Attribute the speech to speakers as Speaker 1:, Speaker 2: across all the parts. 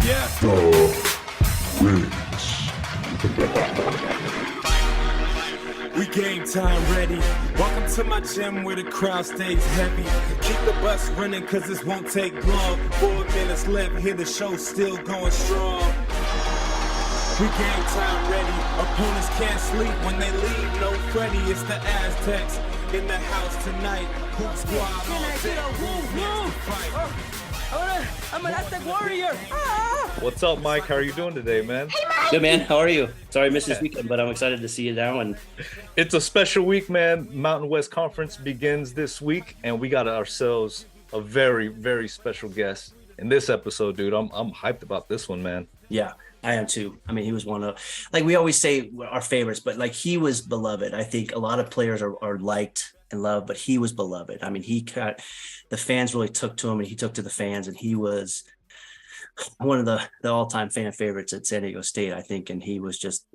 Speaker 1: Yeah. We game time ready. Welcome to my gym where the crowd stays heavy. Keep the bus running cause this won't take long. 4 minutes left, here the show still going strong. We game time ready. Opponents can't sleep when they leave. No Freddy, it's the Aztecs in the house tonight. Hoop squad on deck.
Speaker 2: I'm an Aztec warrior.
Speaker 3: What's up, Mike? How are you doing today, man?
Speaker 2: Hey, Mike. Good, man. How are you? Sorry I missed this weekend, but I'm excited to see you now. And
Speaker 3: it's a special week, man. Mountain West Conference begins this week, and we got ourselves a very, very special guest in this episode, dude. I'm hyped about this one, man.
Speaker 2: Yeah, I am too. I mean, he was one of, like we always say, our favorites, but like he was beloved. I think a lot of players are liked and loved, but he was beloved. I mean, the fans really took to him, and he took to the fans, and he was one of the all-time fan favorites at San Diego State, I think. And he's just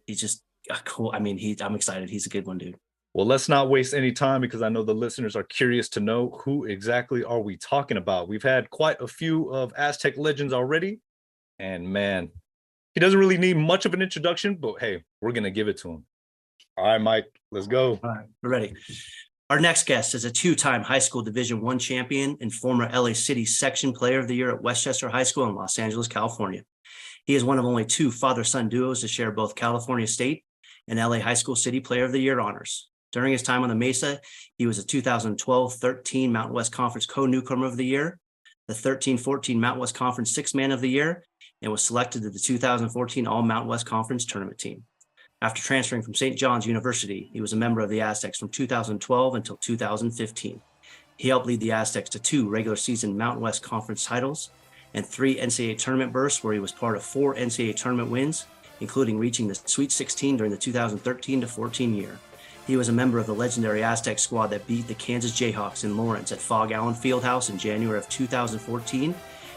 Speaker 2: cool. I mean, I'm excited. He's a good one, dude.
Speaker 3: Well, let's not waste any time because I know the listeners are curious to know who exactly are we talking about. We've had quite a few of Aztec legends already, and man, he doesn't really need much of an introduction, but hey, we're going to give it to him. All right, Mike, let's go.
Speaker 2: All right, we're ready. Our next guest is a 2-time high school Division I champion and former LA City Section Player of the Year at Westchester High School in Los Angeles, California. He is one of only 2 father-son duos to share both California State and LA High School City Player of the Year honors. During his time on the Mesa, he was a 2012-13 Mountain West Conference Co-Newcomer of the Year, the 13-14 Mountain West Conference Sixth Man of the Year, and was selected to the 2014 All-Mountain West Conference Tournament team. After transferring from St.Johns University, he was a member of the Aztecs from 2012 until 2015. He helped lead the Aztecs to 2 regular season Mountain West Conference titles and 3 NCAA tournament bursts, where he was part of 4 NCAA tournament wins, including reaching the Sweet 16 during the 2013-14 year. He was a member of the legendary Aztec squad that beat the Kansas Jayhawks in Lawrence at Fog Allen Fieldhouse in January of 2014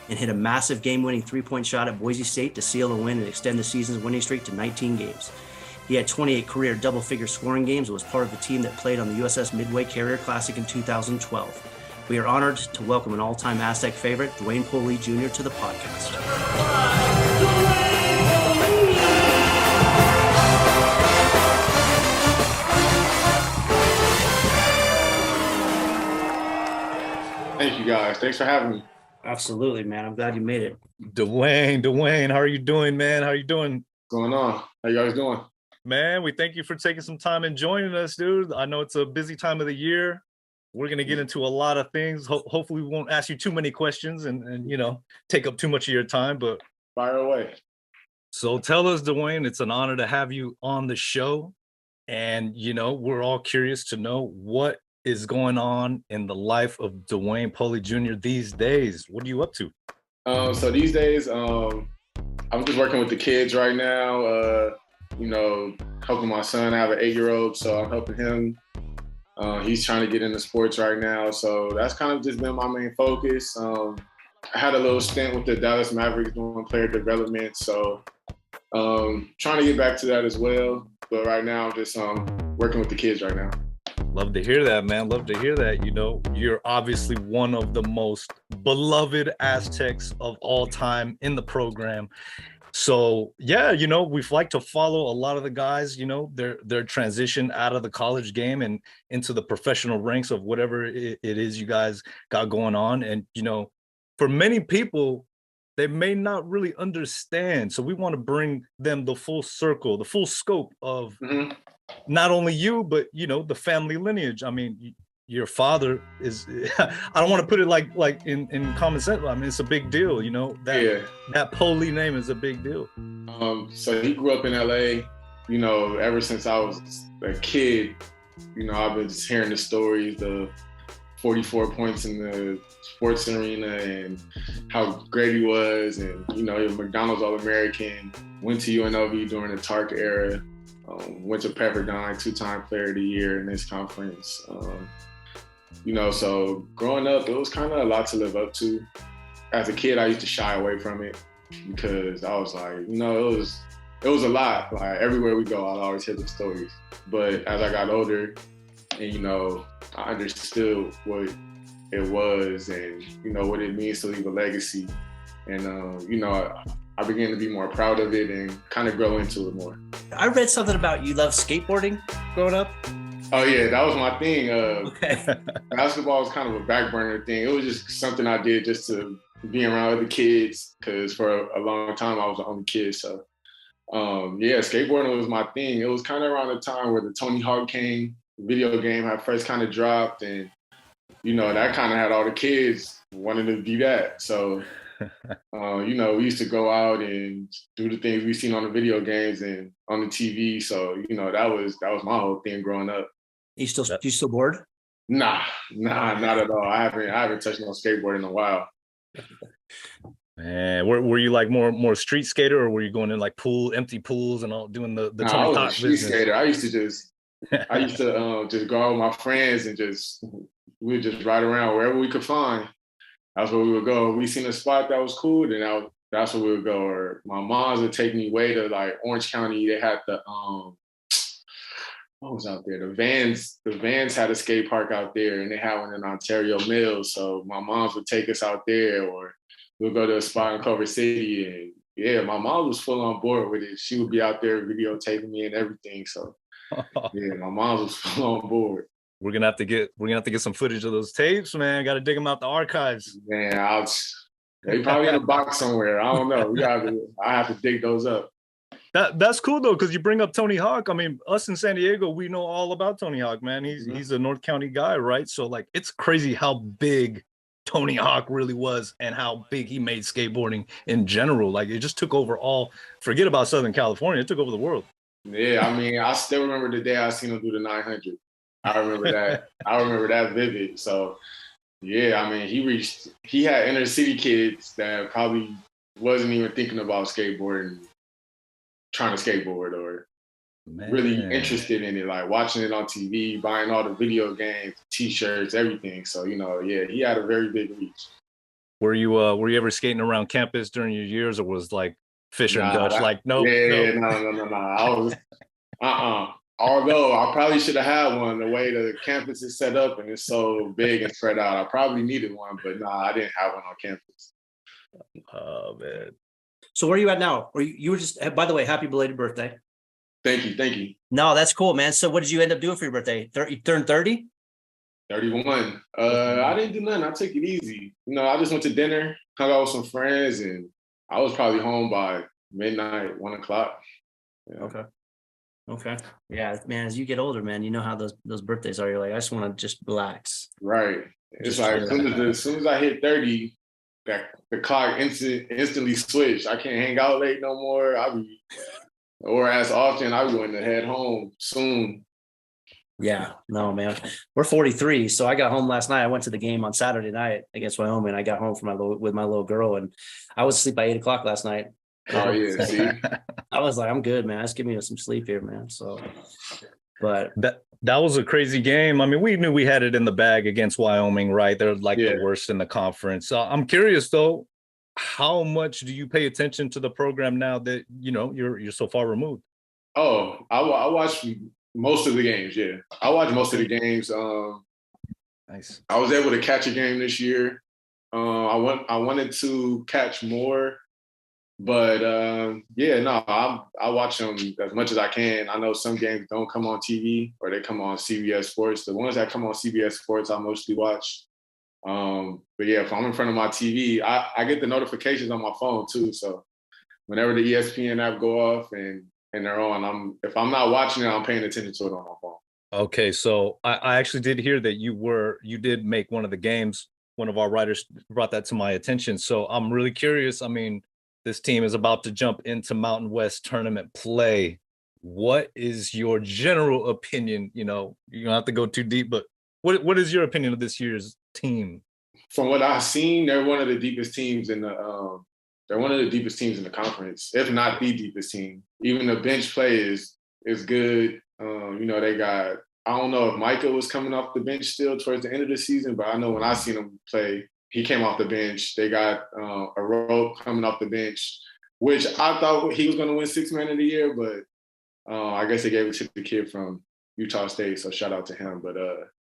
Speaker 2: and hit a massive game-winning 3-point shot at Boise State to seal the win and extend the season's winning streak to 19 games. He had 28 career double-figure scoring games and was part of the team that played on the USS Midway Carrier Classic in 2012. We are honored to welcome an all-time Aztec favorite, Dwayne Polee II, to the podcast.
Speaker 4: Thank you, guys. Thanks for having me.
Speaker 2: Absolutely, man. I'm glad you made it.
Speaker 3: Dwayne, how are you doing, man? How are you doing?
Speaker 4: What's going on? How you guys doing?
Speaker 3: Man, we thank you for taking some time and joining us, dude. I know it's a busy time of the year. We're going to get into a lot of things. Hopefully we won't ask you too many questions and take up too much of your time, but
Speaker 4: fire away.
Speaker 3: So tell us, Dwayne, it's an honor to have you on the show. And, we're all curious to know what is going on in the life of Dwayne Polee Jr. these days. What are you up to?
Speaker 4: So these days, I'm just working with the kids right now, helping my son. I have an 8-year-old, so I'm helping him. He's trying to get into sports right now, so that's kind of just been my main focus. I had a little stint with the Dallas Mavericks doing player development, so trying to get back to that as well. But right now, I'm just working with the kids right now.
Speaker 3: Love to hear that, man. Love to hear that. You're obviously one of the most beloved Aztecs of all time in the program. So, yeah, we've liked to follow a lot of the guys, their transition out of the college game and into the professional ranks of whatever it is you guys got going on. And, for many people, they may not really understand. So we want to bring them the full circle, the full scope of not only you, but, the family lineage. I mean, your father is, I don't want to put it like in common sense. I mean, it's a big deal, that Polee name is a big deal.
Speaker 4: So he grew up in LA, ever since I was a kid, I've been just hearing the stories, the 44 points in the sports arena and how great he was. And, he was McDonald's All-American, went to UNLV during the Tark era, went to Pepperdine, 2-time player of the year in this conference. So growing up, it was kind of a lot to live up to. As a kid, I used to shy away from it because I was like, it was a lot. Like everywhere we go, I'd always hear the stories. But as I got older and, I understood what it was and, what it means to leave a legacy. And, I began to be more proud of it and kind of grow into it more.
Speaker 2: I read something about you love skateboarding growing up.
Speaker 4: Oh yeah, that was my thing.
Speaker 2: Okay.
Speaker 4: Basketball was kind of a back burner thing. It was just something I did just to be around other kids, because for a long time I was the only kid. So yeah, skateboarding was my thing. It was kind of around the time where the Tony Hawk video game had first kind of dropped, and that kind of had all the kids wanting to be that. So we used to go out and do the things we seen on the video games and on the TV. So that was my whole thing growing up.
Speaker 2: You still board?
Speaker 4: Nah, not at all. I haven't touched no skateboard in a while.
Speaker 3: Man, were you like more street skater, or were you going in like empty pools and all doing the
Speaker 4: Nah,
Speaker 3: Tony
Speaker 4: I was
Speaker 3: Hawk
Speaker 4: a street
Speaker 3: business?
Speaker 4: skater. I used to just go out with my friends and we would just ride around wherever we could find. That's where we would go. If we seen a spot that was cool, then that's where we would go. Or my moms would take me way to like Orange County. They had the what was out there? The Vans had a skate park out there, and they had one in Ontario Mills. So my moms would take us out there, or we'll go to a spot in Culver City. And yeah, my mom was full on board with it. She would be out there videotaping me and everything. So yeah, my mom was full on board.
Speaker 3: We're gonna have to get some footage of those tapes, man. Got to dig them out the archives.
Speaker 4: Man, they probably in a box somewhere. I don't know. I have to dig those up.
Speaker 3: That's cool though, because you bring up Tony Hawk. I mean, us in San Diego, we know all about Tony Hawk, man. He's a North County guy, right? So like, it's crazy how big Tony Hawk really was and how big he made skateboarding in general. Like, it just took over forget about Southern California, it took over the world.
Speaker 4: Yeah, I mean, I still remember the day I seen him do the 900. I remember that. I remember that vivid. So yeah, I mean, he had inner city kids that probably wasn't even thinking about skateboarding, trying to skateboard, or really interested in it, like watching it on TV, buying all the video games, T-shirts, everything. So yeah, he had a very big reach.
Speaker 3: Were you ever skating around campus during your years, or was like Fisher and Dutch no?
Speaker 4: I was Although I probably should have had one. The way the campus is set up and it's so big and spread out, I probably needed one, but I didn't have one on campus.
Speaker 3: Oh man.
Speaker 2: So where are you at now? Or you were just, by the way, happy belated birthday.
Speaker 4: Thank you.
Speaker 2: No, that's cool, man. So what did you end up doing for your birthday? You turned 30?
Speaker 4: 31. I didn't do nothing. I took it easy. I just went to dinner, hung out with some friends, and I was probably home by midnight, 1 o'clock.
Speaker 2: Yeah. Okay. Yeah, man, as you get older, man, you know how those birthdays are. You're like, I just want to just relax.
Speaker 4: Right. It's like as soon as I hit 30, the clock instantly switched. I can't hang out late no more. Or as often, I be going to head home soon.
Speaker 2: Yeah, no, man. We're 43, so I got home last night. I went to the game on Saturday night against Wyoming. I got home with my little girl, and I was asleep by 8 o'clock last night.
Speaker 4: Oh yeah, see,
Speaker 2: I was like, I'm good, man. Just give me some sleep here, man. So, but
Speaker 3: that was a crazy game. I mean, we knew we had it in the bag against Wyoming, right? They're like the worst in the conference. I'm curious though, how much do you pay attention to the program now that you're so far removed?
Speaker 4: Oh, I watched most of the games. Yeah, I watched most of the games.
Speaker 3: Nice. I
Speaker 4: was able to catch a game this year. I wanted to catch more. But I watch them as much as I can. I know some games don't come on TV or they come on CBS Sports. The ones that come on CBS Sports, I mostly watch. But yeah, if I'm in front of my TV, I get the notifications on my phone too. So whenever the ESPN app go off and they're on, if I'm not watching it, I'm paying attention to it on my phone.
Speaker 3: Okay, so I actually did hear that you did make one of the games. One of our writers brought that to my attention. So I'm really curious. I mean, this team is about to jump into Mountain West tournament play. What is your general opinion? You don't have to go too deep, but what is your opinion of this year's team?
Speaker 4: From what I've seen, they're one of the deepest teams in the conference, if not the deepest team. Even the bench play is good. They got, I don't know if Micah was coming off the bench still towards the end of the season, but I know when I seen him play, he came off the bench. They got a rope coming off the bench, which I thought he was going to win Sixth Man of the Year, but I guess they gave it to the kid from Utah State, so shout out to him. But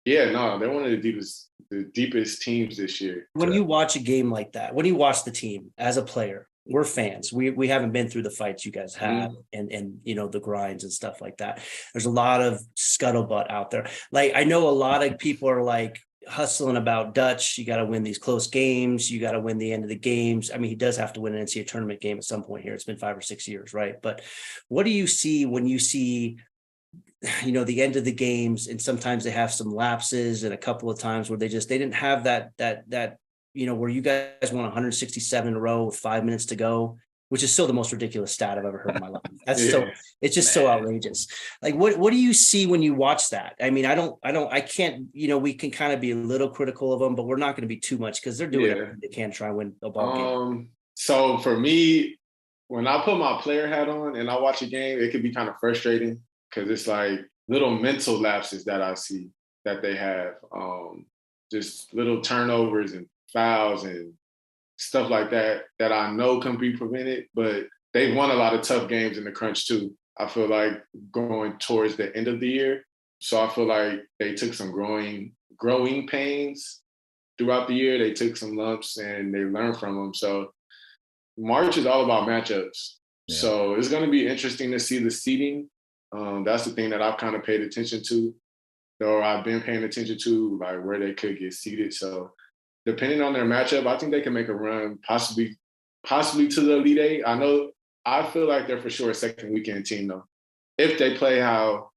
Speaker 4: they're one of the deepest teams this year.
Speaker 2: When you watch a game like that, when you watch the team as a player, we're fans. We haven't been through the fights you guys have and you know, the grinds and stuff like that. There's a lot of scuttlebutt out there. Like, I know a lot of people are like hustling about Dutch. You got to win these close games. You got to win the end of the games. I mean, he does have to win an NCAA tournament game at some point here. It's been 5 or 6 years, right? But what do you see when you see, you know, the end of the games, and sometimes they have some lapses and a couple of times where they didn't have that, you know, where you guys won 167 in a row with 5 minutes to go, which is still the most ridiculous stat I've ever heard in my life. That's it's just so outrageous. Like, what do you see when you watch that? I mean, I can't, you know, we can kind of be a little critical of them, but we're not going to be too much because they're doing everything they can to try and win a ball game.
Speaker 4: So for me, when I put my player hat on and I watch a game, it can be kind of frustrating because it's like little mental lapses that I see that they have, just little turnovers and fouls and stuff like that I know can be prevented, but they've won a lot of tough games in the crunch too. I feel like going towards the end of the year. So I feel like they took some growing pains throughout the year. They took some lumps and they learned from them. So March is all about matchups. Yeah. So it's going to be interesting to see the seeding. That's the thing that I've kind of paid attention to, or I've been paying attention to, like where they could get seeded. So depending on their matchup, I think they can make a run, possibly to the Elite Eight. I feel like they're for sure a second weekend team though. If they play how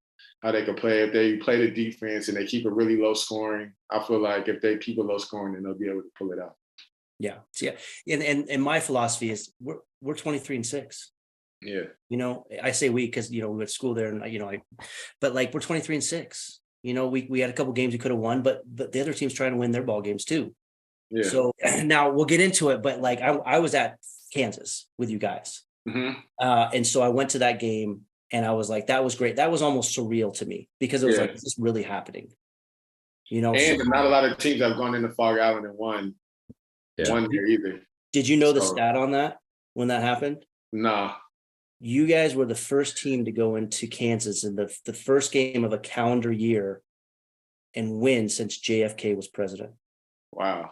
Speaker 4: they can play, if they play the defense and they keep it really low scoring, I feel like if they keep it low scoring, then they'll be able to pull it out.
Speaker 2: Yeah. And my philosophy is we're 23-6.
Speaker 4: Yeah.
Speaker 2: You know, I say we because, you know, we went to school there and, you know, but like we're 23-6. You know, we had a couple games we could have won, but the other team's trying to win their ball games too. Yeah. So now we'll get into it, but like I was at Kansas with you guys. Mm-hmm. And so I went to that game and I was like, that was great. That was almost surreal to me because it was like, is this really happening? You know,
Speaker 4: and not a lot of teams have gone into Fog Island and won there either.
Speaker 2: Did you know the stat on that when that happened?
Speaker 4: No.
Speaker 2: You guys were the first team to go into Kansas in the first game of a calendar year and win since JFK was president.
Speaker 4: Wow.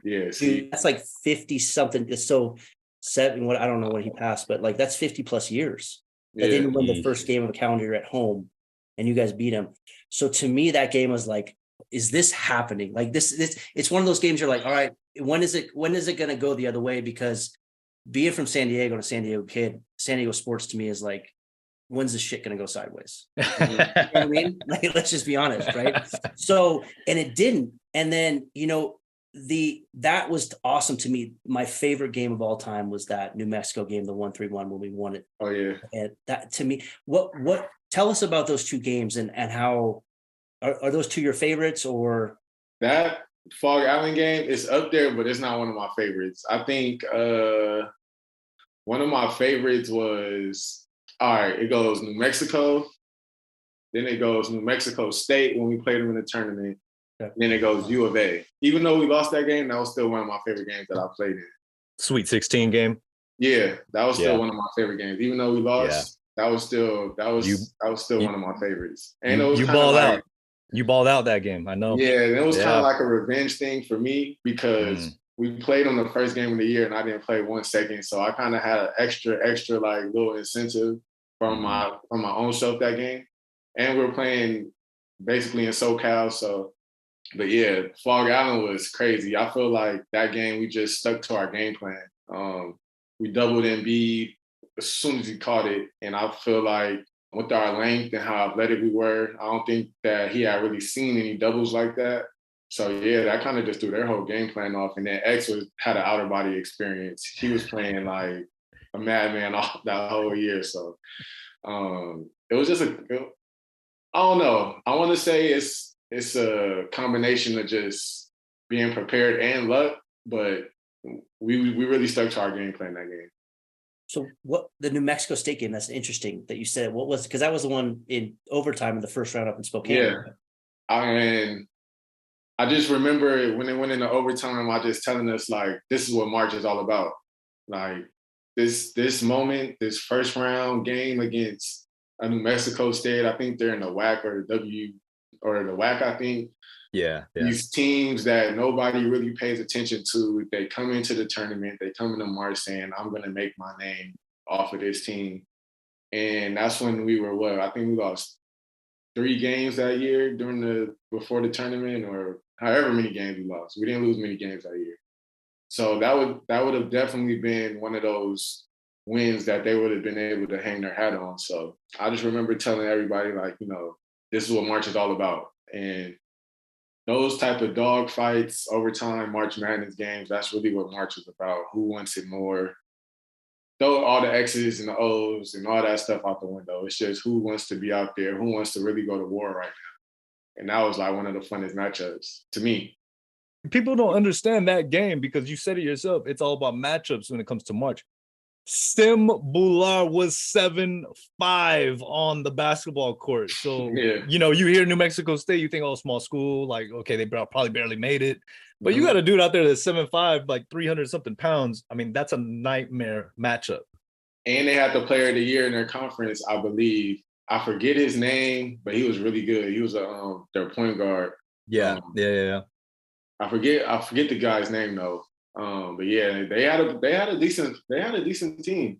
Speaker 4: Yeah.
Speaker 2: Dude, that's like 50 something. So seven, I don't know when he passed, but like that's 50 plus years. That didn't win the first game of a calendar year at home and you guys beat him. So to me, that game was like, is this happening? Like this, it's one of those games you're like, all right, when is it going to go the other way? Because being from San Diego and a San Diego kid, San Diego sports to me is like, when's this shit going to go sideways? You know what I mean? Like, let's just be honest, right? So, and it didn't. And then, you know, that was awesome to me. My favorite game of all time was that New Mexico game, the 1-3-1 when we won it.
Speaker 4: Oh yeah.
Speaker 2: And that to me, what tell us about those two games and how are those two your favorites or?
Speaker 4: That Fog Island game is up there, but it's not one of my favorites. I think one of my favorites was, all right, it goes New Mexico, then it goes New Mexico State when we played them in the tournament. Okay. Then it goes U of A. Even though we lost that game, that was still one of my favorite games that I played in.
Speaker 3: Sweet 16 game.
Speaker 4: Yeah, that was still one of my favorite games. Even though we lost, that was still one of my favorites. And it was
Speaker 3: you balled out. You balled out that game. I know.
Speaker 4: Yeah, and it was kind of like a revenge thing for me because we played on the first game of the year and I didn't play 1 second, so I kind of had an extra like little incentive from my own self that game. And we were playing basically in SoCal, so. But yeah, Fog Island was crazy. I feel like that game, we just stuck to our game plan. We doubled Embiid as soon as he caught it. And I feel like with our length and how athletic we were, I don't think that he had really seen any doubles like that. So yeah, that kind of just threw their whole game plan off. And then X had an outer body experience. He was playing like a madman all that whole year. So it was just I don't know. I want to say it's a combination of just being prepared and luck, but we really stuck to our game plan that game.
Speaker 2: So what the New Mexico State game, that's interesting that you said, what was, because that was the one in overtime in the first round up in Spokane.
Speaker 4: Yeah. And I just remember when they went into overtime, I just telling us like, this is what March is all about. Like this moment, this first round game against a New Mexico State, I think they're in the WAC or the WAC, I think.
Speaker 3: Yeah.
Speaker 4: These teams that nobody really pays attention to, they come into the tournament, they come into March saying, I'm going to make my name off of this team. And that's when we were, I think we lost 3 games that year before the tournament, or however many games we lost. We didn't lose many games that year. So that would have definitely been one of those wins that they would have been able to hang their hat on. So I just remember telling everybody, like, this is what March is all about. And those type of dog fights, overtime, March Madness games, that's really what March is about. Who wants it more? Throw all the X's and the O's and all that stuff out the window. It's just who wants to be out there, who wants to really go to war right now. And that was like one of the funnest matchups to me.
Speaker 3: People don't understand that game because you said it yourself. It's all about matchups when it comes to March. Sim Bular was 7'5" on the basketball court. So, you hear New Mexico State, you think, oh, small school, like, okay, they probably barely made it. But you got a dude out there that's 7'5", like 300-something pounds. I mean, that's a nightmare matchup. And
Speaker 4: they had the player of the year in their conference, I believe. I forget his name, but he was really good. He was their point guard.
Speaker 3: Yeah.
Speaker 4: I forget the guy's name though. But yeah, they had a decent team.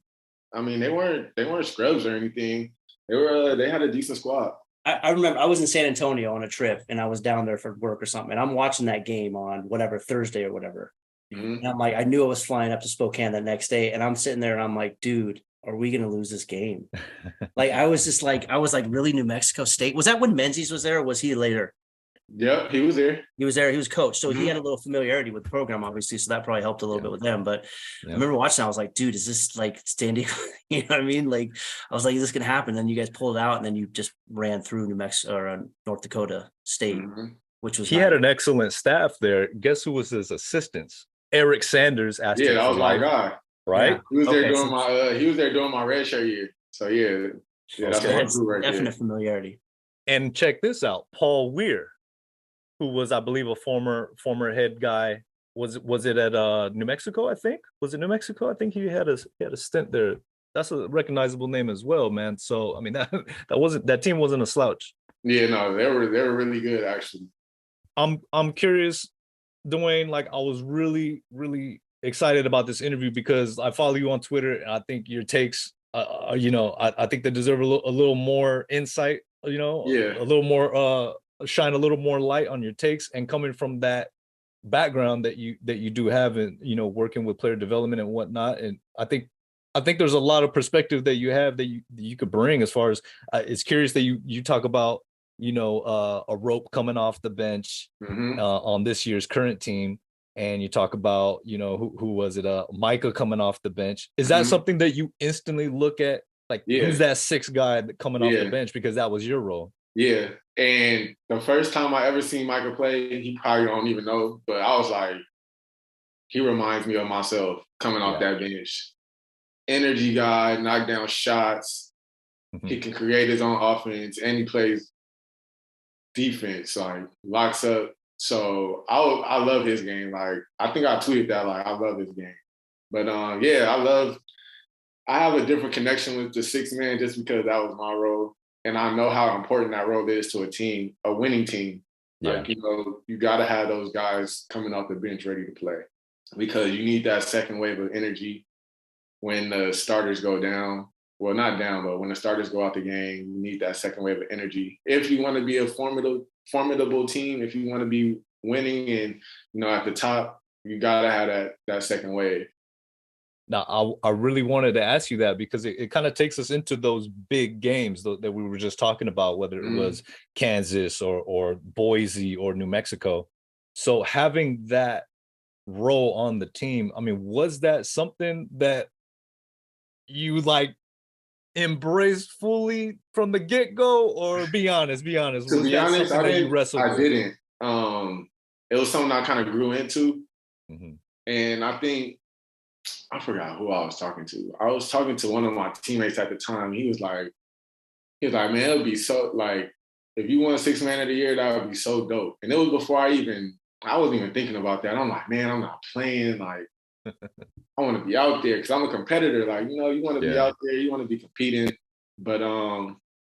Speaker 4: I mean, they weren't scrubs or anything. They had a decent squad.
Speaker 2: I remember I was in San Antonio on a trip and I was down there for work or something. And I'm watching that game on whatever Thursday or whatever. Mm-hmm. And I'm like, I knew I was flying up to Spokane the next day. And I'm sitting there and I'm like, dude, are we going to lose this game? I was like, really, New Mexico State? Was that when Menzies was there or was he later?
Speaker 4: Yep, he was there.
Speaker 2: He was coach. So he had a little familiarity with the program, obviously. So that probably helped a little bit with them. But I remember watching, I was like, dude, is this like standing? You know what I mean? Like, I was like, is this going to happen? And then you guys pulled it out and then you just ran through New Mexico or North Dakota State, which was
Speaker 3: he had an excellent staff there. Guess who was his assistants? Eric Sanders.
Speaker 4: Aztecs that was my guy.
Speaker 3: Right?
Speaker 4: Yeah. He was there doing my red shirt year. So that's
Speaker 2: definite familiarity.
Speaker 3: And check this out. Paul Weir, who was, I believe, a former head guy. Was it at New Mexico? I think. Was it New Mexico? I think he had a stint there. That's a recognizable name as well, man. So I mean that team wasn't a slouch.
Speaker 4: Yeah, no, they were really good actually.
Speaker 3: I'm curious, Dwayne. Like, I was really excited about this interview because I follow you on Twitter and I think your takes, I think they deserve a little more insight. A little more. Shine a little more light on your takes, and coming from that background that you do have in working with player development and whatnot. And I think there's a lot of perspective that you have that you could bring as far as it's curious that you talk about a rope coming off the bench on this year's current team, and you talk about who was it Micah coming off the bench. Is that something that you instantly look at, like who's that sixth guy coming off the bench, because that was your role?
Speaker 4: Yeah. And the first time I ever seen Michael play, he probably don't even know, but I was like, he reminds me of myself coming off that bench. Energy guy, knock down shots. He can create his own offense, and he plays defense, like locks up. So I love his game. Like, I think I tweeted that, like, I love his game. But I have a different connection with the sixth man just because that was my role. And I know how important that role is to a team, a winning team.
Speaker 3: Yeah.
Speaker 4: Like, you got to have those guys coming off the bench ready to play, because you need that second wave of energy when the starters go down. Well, not down, but when the starters go out the game, you need that second wave of energy. If you want to be a formidable team, if you want to be winning and, at the top, you got to have that second wave.
Speaker 3: Now, I really wanted to ask you that because it kind of takes us into those big games that we were just talking about, whether it was Kansas or Boise or New Mexico. So having that role on the team, I mean, was that something that you embraced fully from the get-go, or be honest?
Speaker 4: To be honest, I didn't. It was something I kind of grew into. And I think, I forgot who I was talking to. I was talking to one of my teammates at the time. He was like, man, it would be so, like, if you won sixth man of the year, that would be so dope. And it was before I wasn't even thinking about that. I'm like, man, I'm not playing. Like, I want to be out there because I'm a competitor. Like, you want to be out there, you want to be competing. But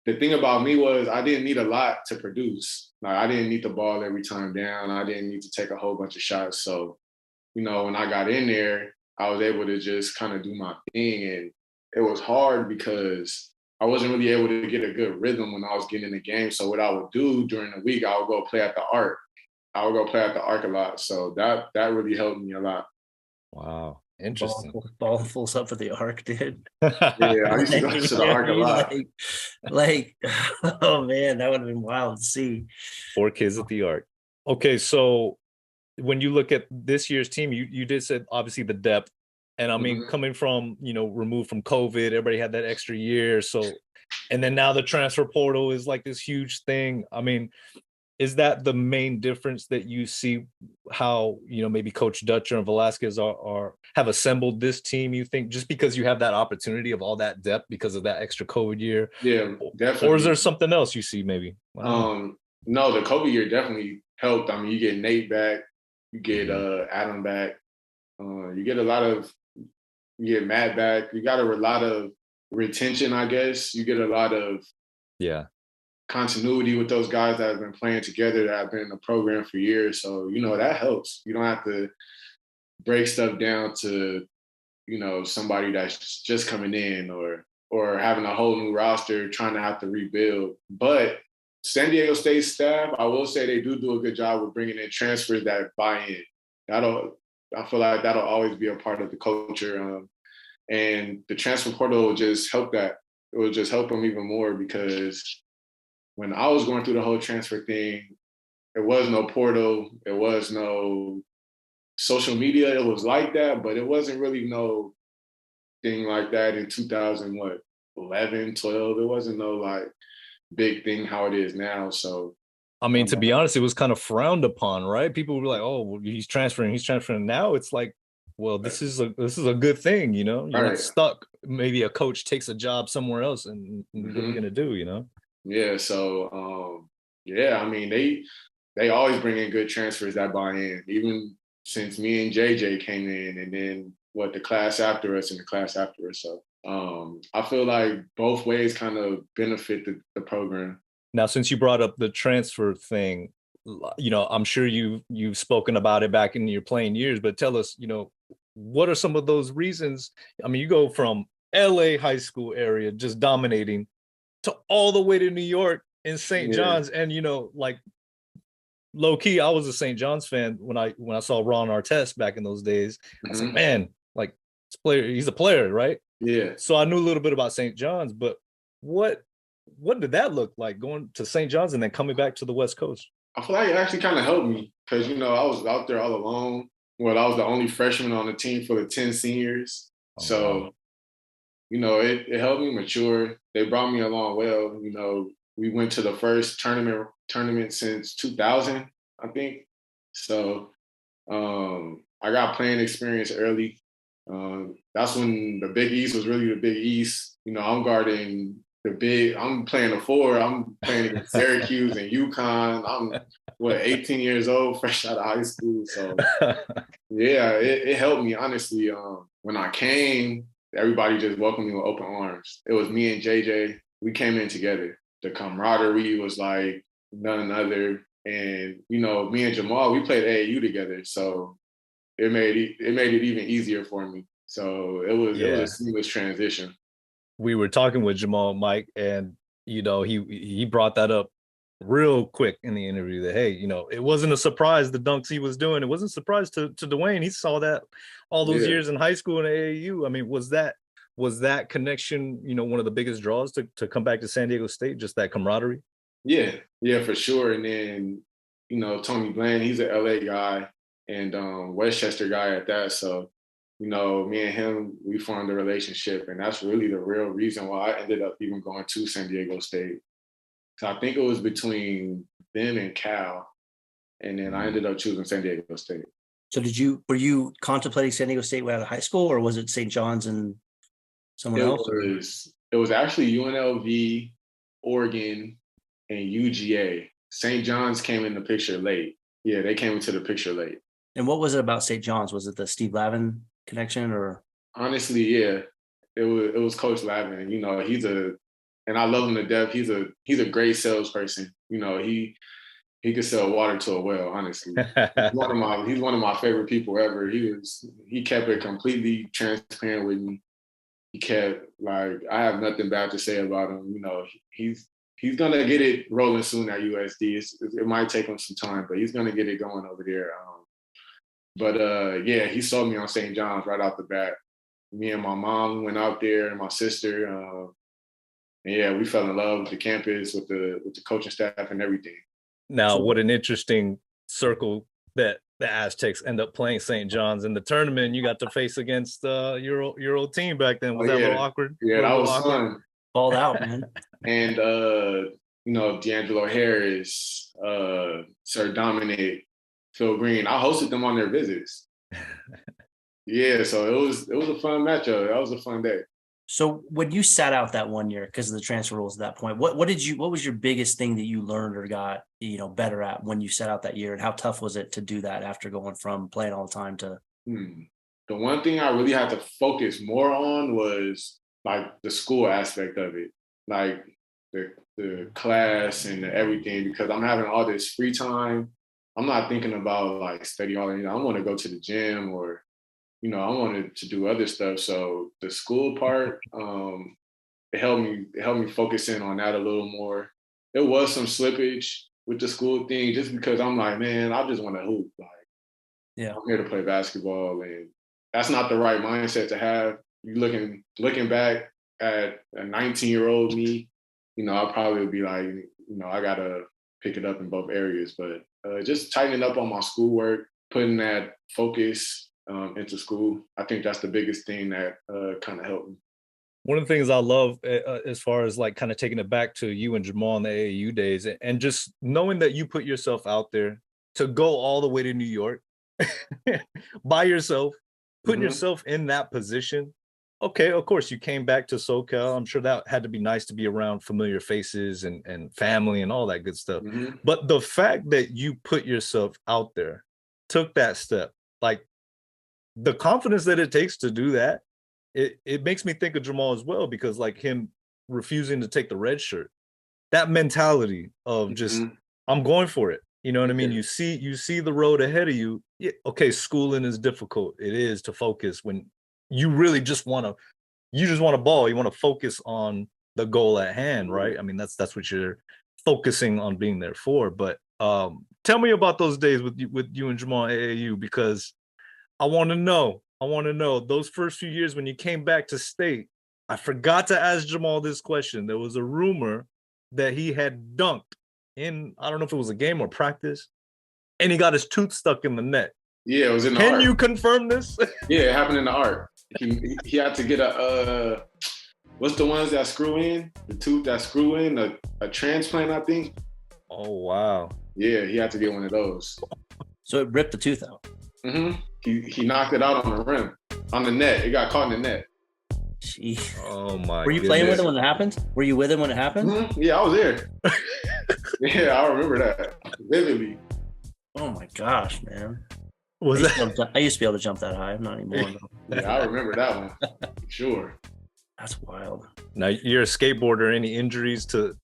Speaker 4: the thing about me was I didn't need a lot to produce. Like I didn't need the ball every time down. I didn't need to take a whole bunch of shots. So, you know, when I got in there, I was able to just kind of do my thing. And it was hard because I wasn't really able to get a good rhythm when I was getting in the game. So what I would do during the week, I would go play at the Arc. I would go play at the Arc a lot. So that really helped me a lot.
Speaker 3: Wow. Interesting.
Speaker 2: Ball falls up for the Arc, dude.
Speaker 4: Yeah, I used to go to the Arc a lot.
Speaker 2: Like, oh man, that would have been wild to see.
Speaker 3: 4 kids at the Arc. Okay, so when you look at this year's team, you did say obviously the depth, and I mean coming from, you know, removed from COVID, everybody had that extra year. So, and then now the transfer portal is like this huge thing. I mean, is that the main difference that you see how, you know, maybe Coach Dutcher and Velasquez are have assembled this team, you think, just because you have that opportunity of all that depth because of that extra COVID year?
Speaker 4: Yeah, definitely.
Speaker 3: Or is there something else you see maybe?
Speaker 4: No, the COVID year definitely helped. I mean, you get Nate back, you get Adam back, you get Matt back, you got a lot of retention, I guess. You get a lot of continuity with those guys that have been playing together, that have been in the program for years. So, you know, that helps. You don't have to break stuff down to, you know, somebody that's just coming in or having a whole new roster, trying to have to rebuild. But San Diego State staff, I will say they do a good job with bringing in transfers that buy in. I feel like that'll always be a part of the culture. And the transfer portal will just help that. It will just help them even more, because when I was going through the whole transfer thing, there was no portal, there was no social media. It was like that, but it wasn't really no thing like that in 2011, 12. It wasn't no like big thing how it is now. So,
Speaker 3: I mean, to be honest, it was kind of frowned upon, right? People were like, "Oh, well, he's transferring." Now it's like, well, this is a good thing, you know. You're not stuck. Maybe a coach takes a job somewhere else, and what are you gonna do, you know?
Speaker 4: Yeah. So, I mean, they always bring in good transfers that buy in. Even since me and JJ came in, and then the class after us and the class after us. So, I feel like both ways kind of benefit the program.
Speaker 3: Now, since you brought up the transfer thing, you know, I'm sure you've spoken about it back in your playing years, but tell us, you know, what are some of those reasons? I mean, you go from LA high school area just dominating to all the way to New York in St. Johns, and you know, like low key, I was a St. Johns fan when I saw Ron Artest back in those days. I was like, man, like this player, he's a player, right?
Speaker 4: Yeah.
Speaker 3: So I knew a little bit about St. Johns, but what did that look like, going to St. Johns and then coming back to the West Coast?
Speaker 4: I feel like it actually kind of helped me, because, you know, I was out there all alone. Well, I was the only freshman on the team for the 10 seniors. So, you know, it helped me mature. They brought me along well. You know, we went to the first tournament since 2000, I think. So I got playing experience early. That's when the Big East was really the Big East. You know, I'm playing the 4. I'm playing against Syracuse and UConn. I'm 18 years old, fresh out of high school. So yeah, it helped me, honestly. When I came, everybody just welcomed me with open arms. It was me and JJ. We came in together. The camaraderie was like none other. And, you know, me and Jamal, we played AAU together. So it made it even easier for me. So it was a seamless transition.
Speaker 3: We were talking with Jamal, Mike, and, you know, he brought that up real quick in the interview that, hey, you know, it wasn't a surprise the dunks he was doing. It wasn't a surprise to Dwayne. He saw that all those years in high school and AAU. I mean, was that connection, you know, one of the biggest draws to come back to San Diego State, just that camaraderie?
Speaker 4: Yeah, for sure. And then, you know, Tony Bland, he's an LA guy and Westchester guy at that. So, you know, me and him, we formed a relationship, and that's really the real reason why I ended up even going to San Diego State. So I think it was between them and Cal, and then I ended up choosing San Diego State.
Speaker 2: So were you contemplating San Diego State out of high school, or was it St. John's and someone else?
Speaker 4: It was actually UNLV, Oregon, and UGA. St. John's came in the picture late. Yeah, they came into the picture late.
Speaker 2: And what was it about St. John's? Was it the Steve Lavin connection, or?
Speaker 4: Honestly, yeah, it was Coach Lavin. You know, he's an and I love him to death. He's a great salesperson. You know, he could sell water to a well, honestly. He's one of my favorite people ever. He kept it completely transparent with me. He kept, like, I have nothing bad to say about him. You know, he's gonna get it rolling soon at USD. It might take him some time, but he's gonna get it going over there. Yeah, he sold me on St.Johns right off the bat. Me and my mom went out there, and my sister. And yeah, we fell in love with the campus, with the coaching staff and everything.
Speaker 3: Now, what an interesting circle that the Aztecs end up playing St.Johns in the tournament. You got to face against your old team back then. Was that a little awkward?
Speaker 4: Yeah, that was fun.
Speaker 2: Balled out, man.
Speaker 4: And you know, D'Angelo Harris, Sir Dominic, Phil Green. I hosted them on their visits. Yeah, so it was a fun matchup. That was a fun day.
Speaker 2: So when you sat out that 1 year because of the transfer rules at that point, what was your biggest thing that you learned or got, you know, better at when you sat out that year, and how tough was it to do that after going from playing all the time to?
Speaker 4: The one thing I really had to focus more on was like the school aspect of it, like the class and everything, because I'm having all this free time. I'm not thinking about like study all the, I want to go to the gym, or you know, I wanted to do other stuff. So the school part, it helped me focus in on that a little more. There was some slippage with the school thing, just because I'm like, man, I just want to hoop. Like,
Speaker 2: yeah,
Speaker 4: I'm here to play basketball, and that's not the right mindset to have. You looking back at a 19-year-old me, you know, I probably would be like, you know, I gotta pick it up in both areas. But just tightening up on my schoolwork, putting that focus into school. I think that's the biggest thing that kind of helped me.
Speaker 3: One of the things I love as far as like kind of taking it back to you and Jamal in the AAU days, and just knowing that you put yourself out there to go all the way to New York by yourself, putting yourself in that position. Okay, of course, you came back to SoCal. I'm sure that had to be nice to be around familiar faces and family and all that good stuff. But the fact that you put yourself out there, took that step, like, the confidence that it takes to do that, it makes me think of Jamal as well, because like him refusing to take the red shirt, that mentality of just, I'm going for it. You know what I mean? You see the road ahead of you. Yeah, okay, schooling is difficult. It is to focus when you really just want to ball. You want to focus on the goal at hand, right? I mean, that's what you're focusing on being there for. But tell me about those days with you and Jamal at AAU, because I want to know those first few years when you came back to state. I forgot to ask Jamal this question. There was a rumor that he had dunked in, I don't know if it was a game or practice, and he got his tooth stuck in the net.
Speaker 4: Yeah, it was in the
Speaker 3: Can
Speaker 4: art.
Speaker 3: you confirm this?
Speaker 4: Yeah, it happened in the art. He had to get a what's the ones that screw in? The tooth that screw in, a transplant, I think.
Speaker 3: Oh wow.
Speaker 4: Yeah, he had to get one of those.
Speaker 2: So it ripped the tooth out.
Speaker 4: He knocked it out on the rim, on the net. It got caught in the net.
Speaker 2: Gee.
Speaker 3: Oh my.
Speaker 2: Were you playing with him when it happened? Were you with him when it happened?
Speaker 4: Yeah, I was there. Yeah, I remember that vividly.
Speaker 2: Oh my gosh, man.
Speaker 3: Was
Speaker 2: I used to be able to jump that high. I'm not anymore.
Speaker 4: Yeah, I remember that one. Sure.
Speaker 2: That's wild.
Speaker 3: Now you're a skateboarder. Any injuries to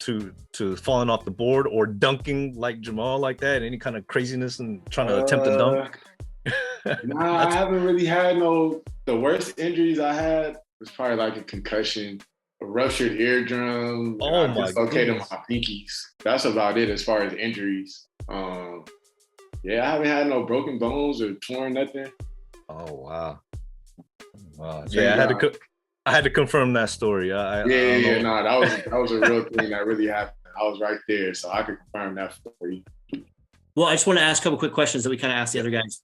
Speaker 3: falling off the board or dunking like Jamal like that? Any kind of craziness and trying to attempt to dunk?
Speaker 4: Nah, I haven't really had no. The worst injuries I had was probably like a concussion, a ruptured eardrum.
Speaker 3: Oh my
Speaker 4: dislocated my pinkies. That's about it as far as injuries. Yeah, I haven't had no broken bones or torn nothing.
Speaker 3: Oh wow. Yeah, I had to confirm that story.
Speaker 4: That was a real thing that really happened. I was right there, so I could confirm that for you.
Speaker 2: Well, I just want to ask a couple quick questions that we kind of asked the other guys.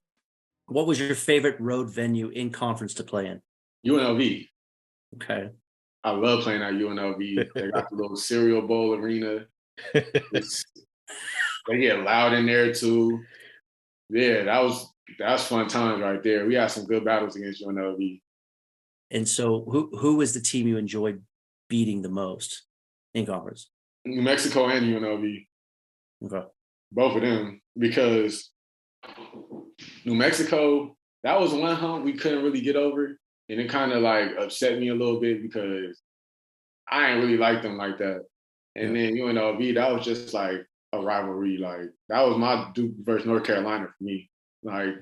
Speaker 2: What was your favorite road venue in conference to play in?
Speaker 4: UNLV.
Speaker 2: Okay.
Speaker 4: I love playing at UNLV. They got the little cereal bowl arena. They get loud in there too. Yeah, that's fun times right there. We had some good battles against UNLV.
Speaker 2: And so who was the team you enjoyed beating the most in conference?
Speaker 4: New Mexico and UNLV.
Speaker 2: Okay.
Speaker 4: Both of them, because New Mexico, that was one hump we couldn't really get over. And it kind of like upset me a little bit because I ain't really like them like that. And then UNLV, that was just like a rivalry. Like that was my Duke versus North Carolina for me. Like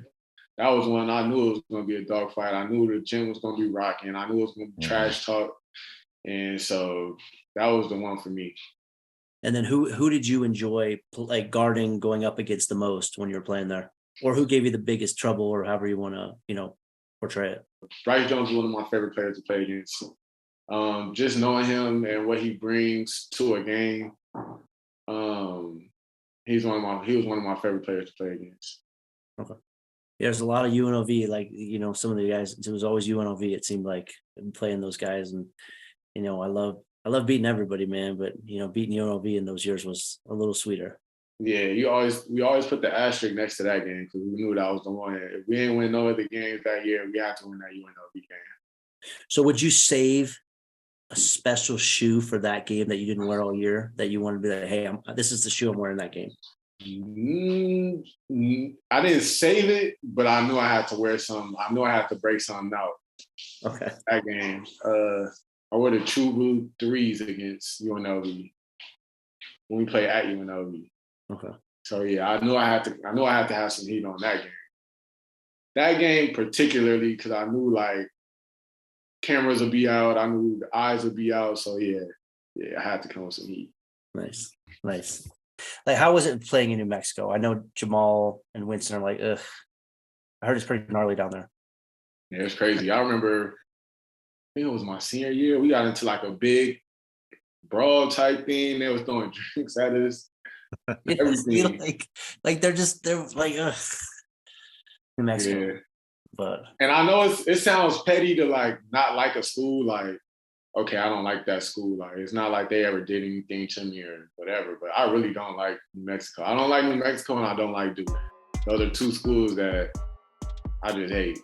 Speaker 4: that was when I knew it was going to be a dogfight. I knew the gym was going to be rocking. I knew it was going to be trash talk. And so that was the one for me.
Speaker 2: And then who did you enjoy like guarding, going up against the most when you were playing there? Or who gave you the biggest trouble, or however you want to, portray it?
Speaker 4: Bryce Jones is one of my favorite players to play against. Just knowing him and what he brings to a game, he was one of my favorite players to play against.
Speaker 2: Okay. Yeah, there's a lot of UNLV, like, some of the guys, it was always UNLV, it seemed like, playing those guys. And, I love beating everybody, man, but, beating UNLV in those years was a little sweeter.
Speaker 4: Yeah, we always put the asterisk next to that game because we knew that was the one. If we didn't win no other games that year, we had to win that UNLV game.
Speaker 2: So would you save a special shoe for that game that you didn't wear all year, that you wanted to be like, hey, this is the shoe I'm wearing that game?
Speaker 4: I didn't save it, but I knew I had to wear some. I knew I had to break something out.
Speaker 2: Okay.
Speaker 4: That game. I wore the True Blue 3s against UNLV when we played at UNLV.
Speaker 2: Okay.
Speaker 4: So yeah, I knew I had to have some heat on that game. That game particularly because I knew like cameras would be out. I knew the eyes would be out. So yeah, I had to come with some heat.
Speaker 2: Nice. Like, how was it playing in New Mexico? I know Jamal and Winston are like, ugh. I heard it's pretty gnarly down there.
Speaker 4: Yeah, it's crazy. I remember, I think it was my senior year. We got into like a big brawl type thing. They was throwing drinks at us. Everything.
Speaker 2: Like they're like, ugh. New Mexico.
Speaker 4: Yeah.
Speaker 2: But
Speaker 4: I know it sounds petty to like not like a school, like, okay, I don't like that school. Like, it's not like they ever did anything to me or whatever, but I really don't like New Mexico. I don't like New Mexico and I don't like Duke. Those are two schools that I just hate.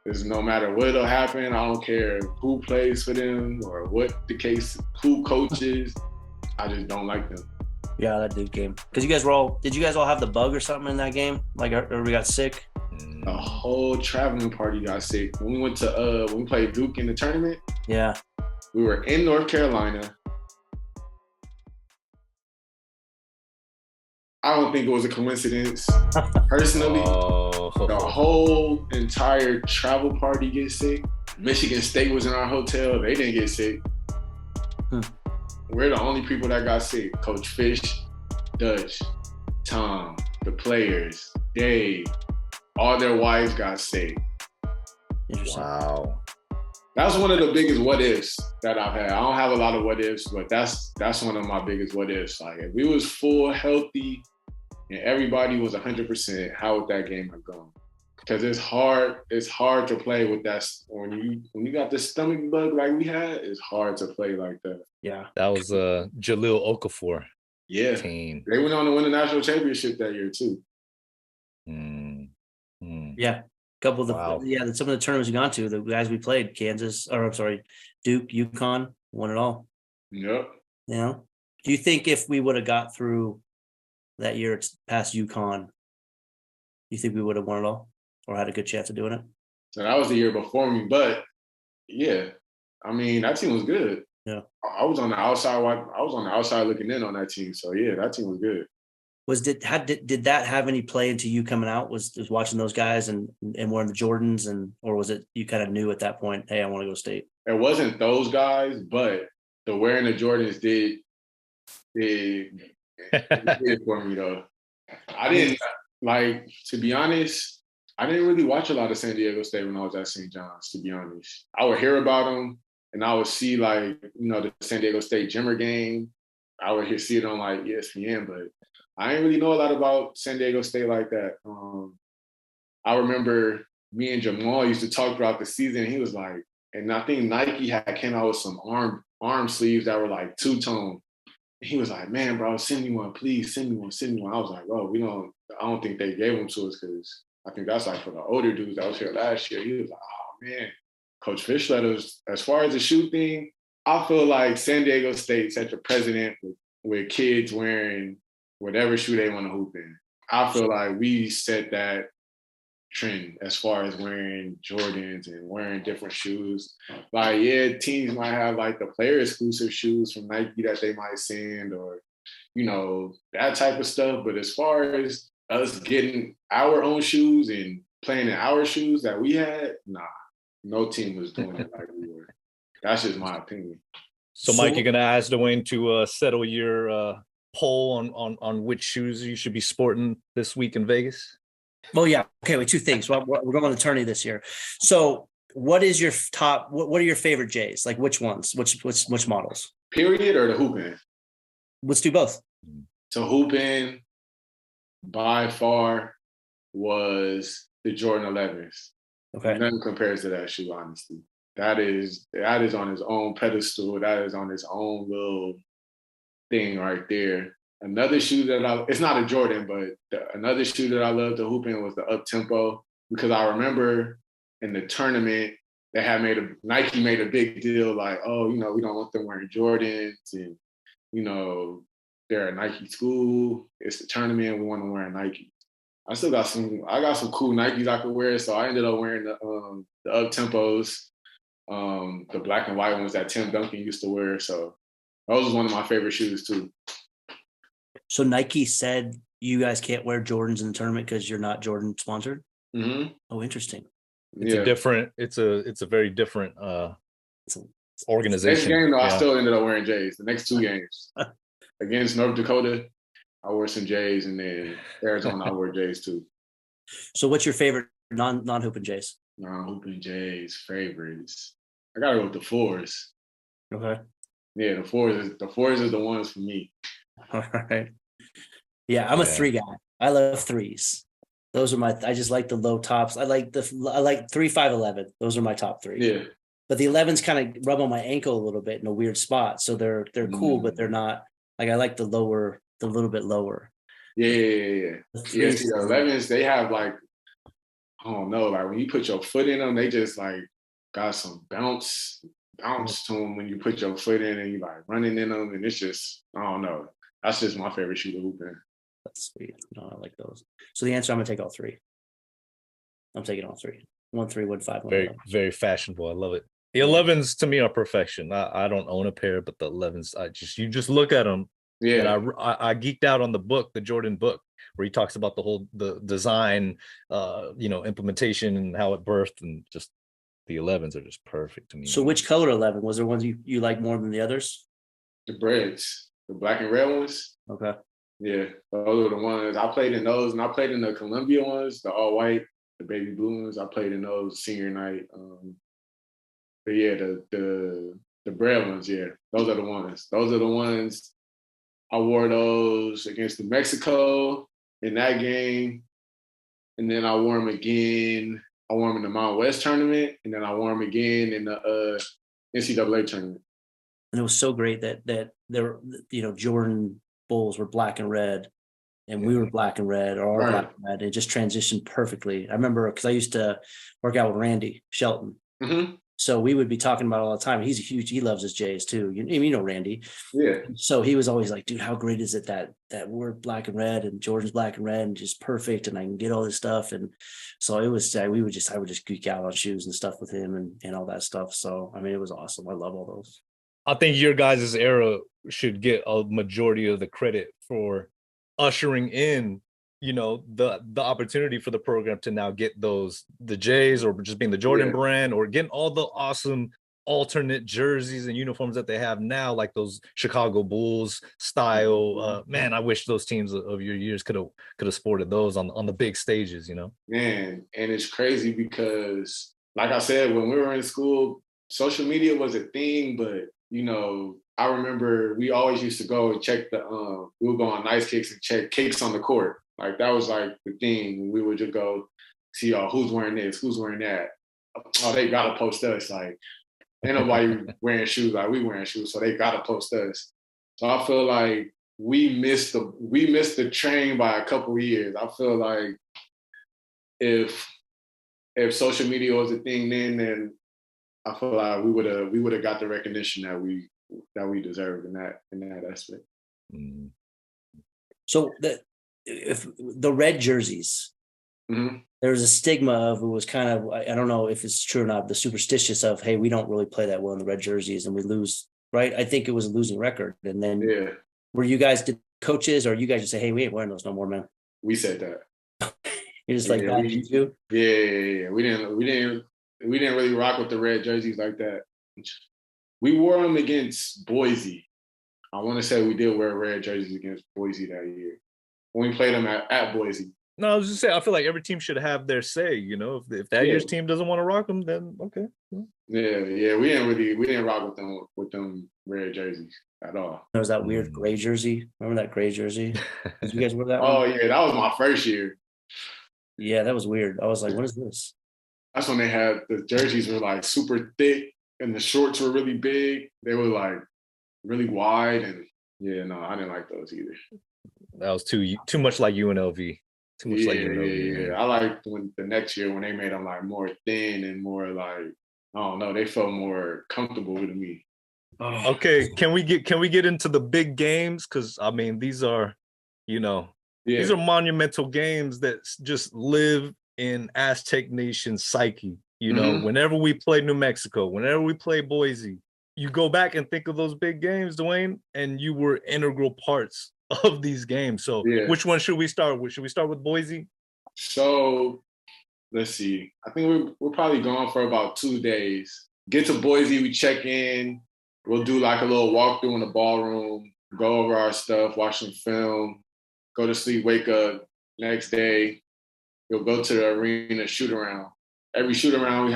Speaker 4: It's no matter what'll happen. I don't care who plays for them or what the case, who coaches. I just don't like them.
Speaker 2: Yeah, that Duke game. Because did you guys all have the bug or something in that game? Like, or we got sick?
Speaker 4: The whole traveling party got sick. When we went to, when we played Duke in the tournament.
Speaker 2: Yeah.
Speaker 4: We were in North Carolina. I don't think it was a coincidence. Personally, the whole entire travel party gets sick. Michigan State was in our hotel. They didn't get sick. We're the only people that got sick. Coach Fish, Dutch, Tom, the players, Dave, all their wives got sick.
Speaker 2: Interesting.
Speaker 3: Wow.
Speaker 4: That's one of the biggest what ifs that I've had. I don't have a lot of what ifs, but that's one of my biggest what ifs. Like if we was full, healthy, and everybody was 100%, how would that game have gone? Because it's hard to play with that. When you got the stomach bug like we had, it's hard to play like that.
Speaker 2: Yeah.
Speaker 3: That was Jaleel Okafor.
Speaker 4: Yeah.
Speaker 3: Team.
Speaker 4: They went on to win the national championship that year too.
Speaker 2: Yeah. Some of the tournaments we gone to, the guys we played, Duke, UConn, won it all.
Speaker 4: Yep.
Speaker 2: Do you think if we would have got through that year past UConn, you think we would have won it all or had a good chance of doing it?
Speaker 4: So that was the year before me, but yeah, I mean that team was good.
Speaker 2: Yeah,
Speaker 4: I was on the outside. I was on the outside looking in on that team. So yeah, that team was good.
Speaker 2: Did that have any play into you coming out? Was watching those guys and wearing the Jordans, or was it you kind of knew at that point, hey, I want to go state?
Speaker 4: It wasn't those guys, but the wearing the Jordans did for me though. I didn't to be honest, I didn't really watch a lot of San Diego State when I was at St.Johns, to be honest. I would hear about them and I would see the San Diego State Jimmer game. I would see it on ESPN, but I didn't really know a lot about San Diego State like that. I remember me and Jamal used to talk throughout the season. And he was like, and I think Nike came out with some arm sleeves that were like two-tone. He was like, man, bro, send me one, please, send me one. I was like, bro, I don't think they gave them to us because I think that's for the older dudes that was here last year. He was like, oh man, Coach Fish let us, as far as the shoe thing, I feel like San Diego State set the precedent with kids wearing whatever shoe they want to hoop in. I feel like we set that trend as far as wearing Jordans and wearing different shoes. Like, yeah, teams might have like the player exclusive shoes from Nike that they might send, or, you know, that type of stuff. But as far as us getting our own shoes and playing in our shoes that we had, nah, no team was doing it like we were. That's just my opinion.
Speaker 3: So, Mike, you're gonna ask Dwayne to settle your poll on which shoes you should be sporting this week in Vegas.
Speaker 2: Well, yeah. Okay, wait, two things. Well, we're going to tourney this year. So what is your top, what are your favorite J's? Like which ones? Which models?
Speaker 4: Period or the hooping?
Speaker 2: Let's do both.
Speaker 4: So hooping by far was the Jordan 11s.
Speaker 2: Okay.
Speaker 4: Nothing compares to that shoe, honestly. That is on its own pedestal. That is on its own little thing right there. Another shoe that it's not a Jordan, but another shoe that I loved to hoop in was the Up Tempo, because I remember in the tournament Nike made a big deal like, oh, you know, we don't want them wearing Jordans, and, you know, they're a Nike school. It's the tournament. We want them wearing Nike. I got some cool Nikes I could wear, so I ended up wearing the Up Tempos, the black and white ones that Tim Duncan used to wear. So that was one of my favorite shoes too.
Speaker 2: So Nike said you guys can't wear Jordans in the tournament because you're not Jordan sponsored?
Speaker 4: Mm-hmm.
Speaker 2: Oh, interesting.
Speaker 3: It's a very different organization.
Speaker 4: Next game though, I still ended up wearing J's. The next two games against North Dakota, I wore some J's, and then Arizona, I wore J's too.
Speaker 2: So what's your favorite non-hooping J's?
Speaker 4: Non-hooping J's favorites. I gotta go with the fours.
Speaker 2: Okay.
Speaker 4: Yeah, the fours is the ones for me.
Speaker 2: All right. Yeah, I'm a three guy. I love threes. Those are I just like the low tops. I like 3, 5, 11. Those are my top three.
Speaker 4: Yeah.
Speaker 2: But the 11s kind of rub on my ankle a little bit in a weird spot. So they're cool, but they're not like, I like the little bit lower.
Speaker 4: Yeah. Yeah, see, the 11s, they have like, I don't know, like when you put your foot in them, they just like got some bounce to them when you put your foot in and you like running in them, and it's just, I don't know. That's just my favorite shoe to hoop in.
Speaker 2: That's sweet. No, I like those. So the answer, I'm gonna take all three. I'm taking all three. 1, 3, 1, 5. 1,
Speaker 3: very,
Speaker 2: 11.
Speaker 3: very fashionable. I love it. The 11s to me are perfection. I don't own a pair, but the 11s, you just look at them. Yeah. And I geeked out on the book, the Jordan book, where he talks about the design, implementation and how it birthed, and just the 11s are just perfect to me.
Speaker 2: So which color 11? Was there ones you like more than the others?
Speaker 4: The Breads, the black and red ones.
Speaker 2: Okay.
Speaker 4: Yeah, those are the ones. I played in those, and I played in the Columbia ones, the all white, the baby blue ones. I played in those senior night. But yeah, the bread ones, yeah, those are the ones. Those are the ones. I wore those against New Mexico in that game, and then I wore them again. I wore them in the Mountain West tournament, and then I wore them again in the NCAA tournament.
Speaker 2: And it was so great that there, Jordan Bulls were black and red, and we were black and red, or our black and red. It just transitioned perfectly. I remember because I used to work out with Randy Shelton.
Speaker 4: Mm-hmm.
Speaker 2: So we would be talking about it all the time. He loves his J's too. You know Randy.
Speaker 4: Yeah.
Speaker 2: So he was always like, dude, how great is it that we're black and red and Jordan's black and red and just perfect, and I can get all this stuff. And so it was, I would just geek out on shoes and stuff with him and all that stuff. So, I mean, it was awesome. I love all those.
Speaker 3: I think your guys' era should get a majority of the credit for ushering in, the opportunity for the program to now get the J's, or just being the Jordan brand, or getting all the awesome alternate jerseys and uniforms that they have now, like those Chicago Bulls style. Man, I wish those teams of your years could have sported those on the big stages,
Speaker 4: Man, and it's crazy because, like I said, when we were in school, social media was a thing, but I remember we always used to go and check we would go on Nice Kicks and check kicks on the court. Like that was like the thing. We would just go see, who's wearing this, who's wearing that. Oh, they gotta post us. Like, ain't nobody wearing shoes like we wearing shoes, so they gotta post us. So I feel like we missed the train by a couple of years. I feel like if social media was a thing then I feel like we would have got the recognition that we deserved in that aspect.
Speaker 2: Mm-hmm. So if the red jerseys,
Speaker 4: Mm-hmm.
Speaker 2: There was a stigma of, it was kind of, I don't know if it's true or not, the superstitious of, hey, we don't really play that well in the red jerseys and we lose, right? I think it was a losing record. And then
Speaker 4: Yeah,
Speaker 2: were you guys coaches, or you guys just say, hey, we ain't wearing those no more, man?
Speaker 4: we said that.
Speaker 2: You're just like,
Speaker 4: Yeah,
Speaker 2: that, you too?
Speaker 4: Yeah. We didn't really rock with the red jerseys like that. We wore them against Boise. I want to say we did wear red jerseys against Boise that year when we played them at Boise.
Speaker 3: No, I was just saying, I feel like every team should have their say, you know, if that year's team doesn't want to rock them, then okay.
Speaker 4: Yeah. We didn't rock with them red jerseys at all.
Speaker 2: There was that weird gray jersey. Remember that gray jersey? Did you guys wear that
Speaker 4: Oh
Speaker 2: one?
Speaker 4: yeah, that was my first year.
Speaker 2: Yeah, that was weird. I was like, what is this?
Speaker 4: That's when they had the jerseys were like super thick and the shorts were really big. They were like really wide, and yeah, no, I didn't like those either.
Speaker 3: That was too much like UNLV. Too much like UNLV.
Speaker 4: Yeah. I liked when the next year when they made them like more thin and more like, I don't know, they felt more comfortable with me.
Speaker 2: Oh.
Speaker 3: Okay, can we get into the big games? Because I mean, these are, these are monumental games that just live in Aztec Nation's psyche. Whenever we play New Mexico, whenever we play Boise, you go back and think of those big games, Dwayne, and you were integral parts of these games. So which one should we start with? Should we start with Boise?
Speaker 4: So let's see. I think we're probably gone for about 2 days. Get to Boise, we check in. We'll do like a little walkthrough in the ballroom, go over our stuff, watch some film, go to sleep, wake up. Next day, we'll go to the arena, shoot around. Every shoot around,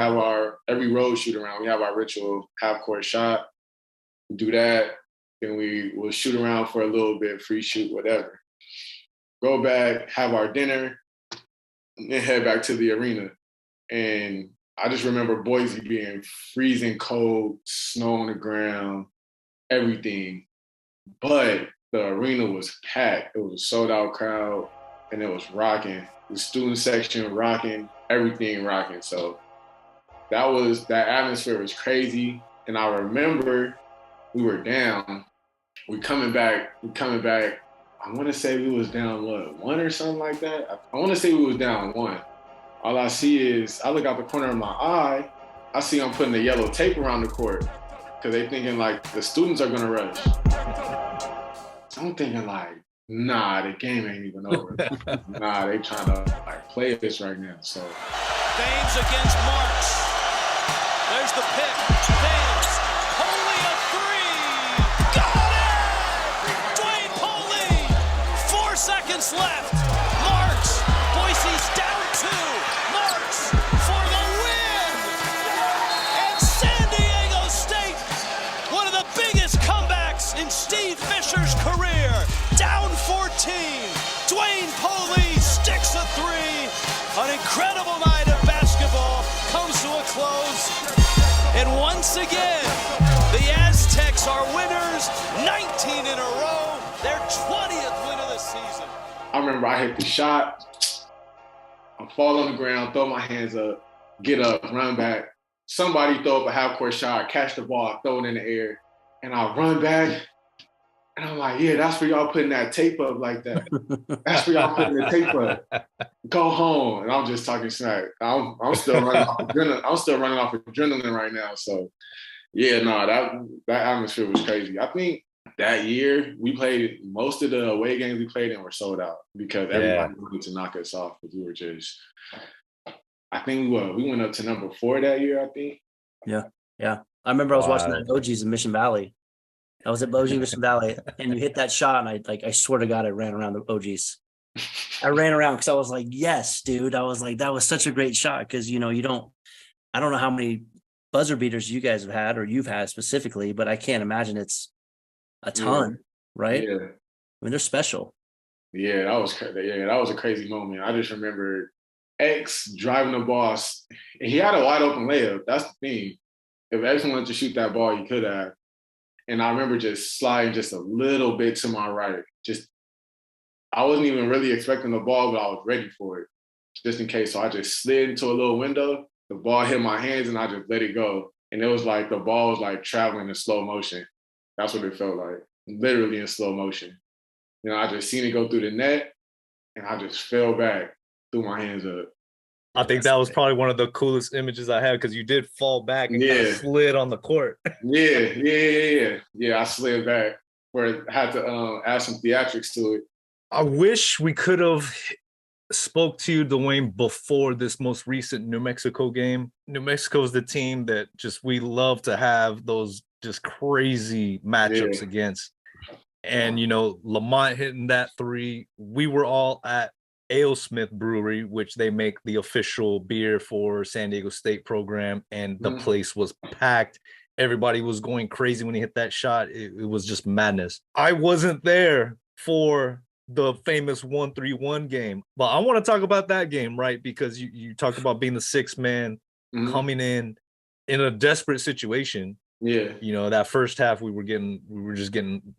Speaker 4: every road shoot around, we have our ritual half-court shot. We do that. Then we will shoot around for a little bit, free shoot, whatever. Go back, have our dinner, and then head back to the arena. And I just remember Boise being freezing cold, snow on the ground, everything. But the arena was packed. It was a sold-out crowd, and it was rocking. The student section rocking, everything rocking. So that atmosphere was crazy. And I remember we were down. We coming back. I want to say we was down, 1 or something like that? I want to say we was down 1. All I see is, I look out the corner of my eye, I see them putting the yellow tape around the court because they thinking like the students are going to rush. So I'm thinking like, nah, the game ain't even over. Nah, they trying to like play this right now. So
Speaker 5: Thames against Marks. There's the pick. Thames. Polee a 3. Got it! Dwayne Polee. 4 seconds left. Marks. Boise's down 2. Marks for the win. And San Diego State, one of the biggest comebacks in Steve Fisher's career. Down 14. Dwayne Polee sticks a 3. An incredible night of basketball comes to a close. And once again, the Aztecs are winners, 19 in a row, their 20th win of the season.
Speaker 4: I remember I hit the shot. I fall on the ground, throw my hands up, get up, run back. Somebody throw up a half-court shot, catch the ball, throw it in the air. And I run back. And I'm like, yeah, that's for y'all putting that tape up like that. That's for y'all putting the tape up. Go home. And I'm just talking smack. I'm still running off adrenaline. I'm still running off adrenaline right now. So yeah, no, that atmosphere was crazy. I think that year we played most of the away games we played in were sold out because everybody wanted to knock us off because we were just. I think we went up to number 4 that year. I think.
Speaker 2: Yeah. I remember I was watching that Boji's in Mission Valley. I was at Boise, Mission Valley, and you hit that shot, and I swear to God, I ran around the OGs. I ran around because I was like, yes, dude. I was like, that was such a great shot because, I don't know how many buzzer beaters you guys have had or you've had specifically, but I can't imagine it's a ton, right?
Speaker 4: Yeah.
Speaker 2: I mean, they're special.
Speaker 4: Yeah, that was a crazy moment. I just remember X driving the ball, and he had a wide open layup. That's the thing. If X wanted to shoot that ball, he could have. And I remember just sliding just a little bit to my right. I wasn't even really expecting the ball, but I was ready for it, just in case. So I just slid into a little window. The ball hit my hands, and I just let it go. And it was like the ball was like traveling in slow motion. That's what it felt like, literally in slow motion. I just seen it go through the net, and I just fell back. threw my hands up.
Speaker 3: I think that was probably one of the coolest images I had because you did fall back and kind of slid on the court.
Speaker 4: Yeah. I slid back where I had to add some theatrics to it.
Speaker 3: I wish we could have spoke to you, Dwayne, before this most recent New Mexico game. New Mexico is the team that we love to have those just crazy matchups against. And, Lamont hitting that 3. We were all at Ale Smith Brewery, which they make the official beer for San Diego State program. And the place was packed. Everybody was going crazy when he hit that shot. It was just madness. I wasn't there for the famous 1-3-1 game, but I want to talk about that game, right? Because you talked about being the 6th man coming in a desperate situation.
Speaker 4: Yeah.
Speaker 3: That first half we were just getting,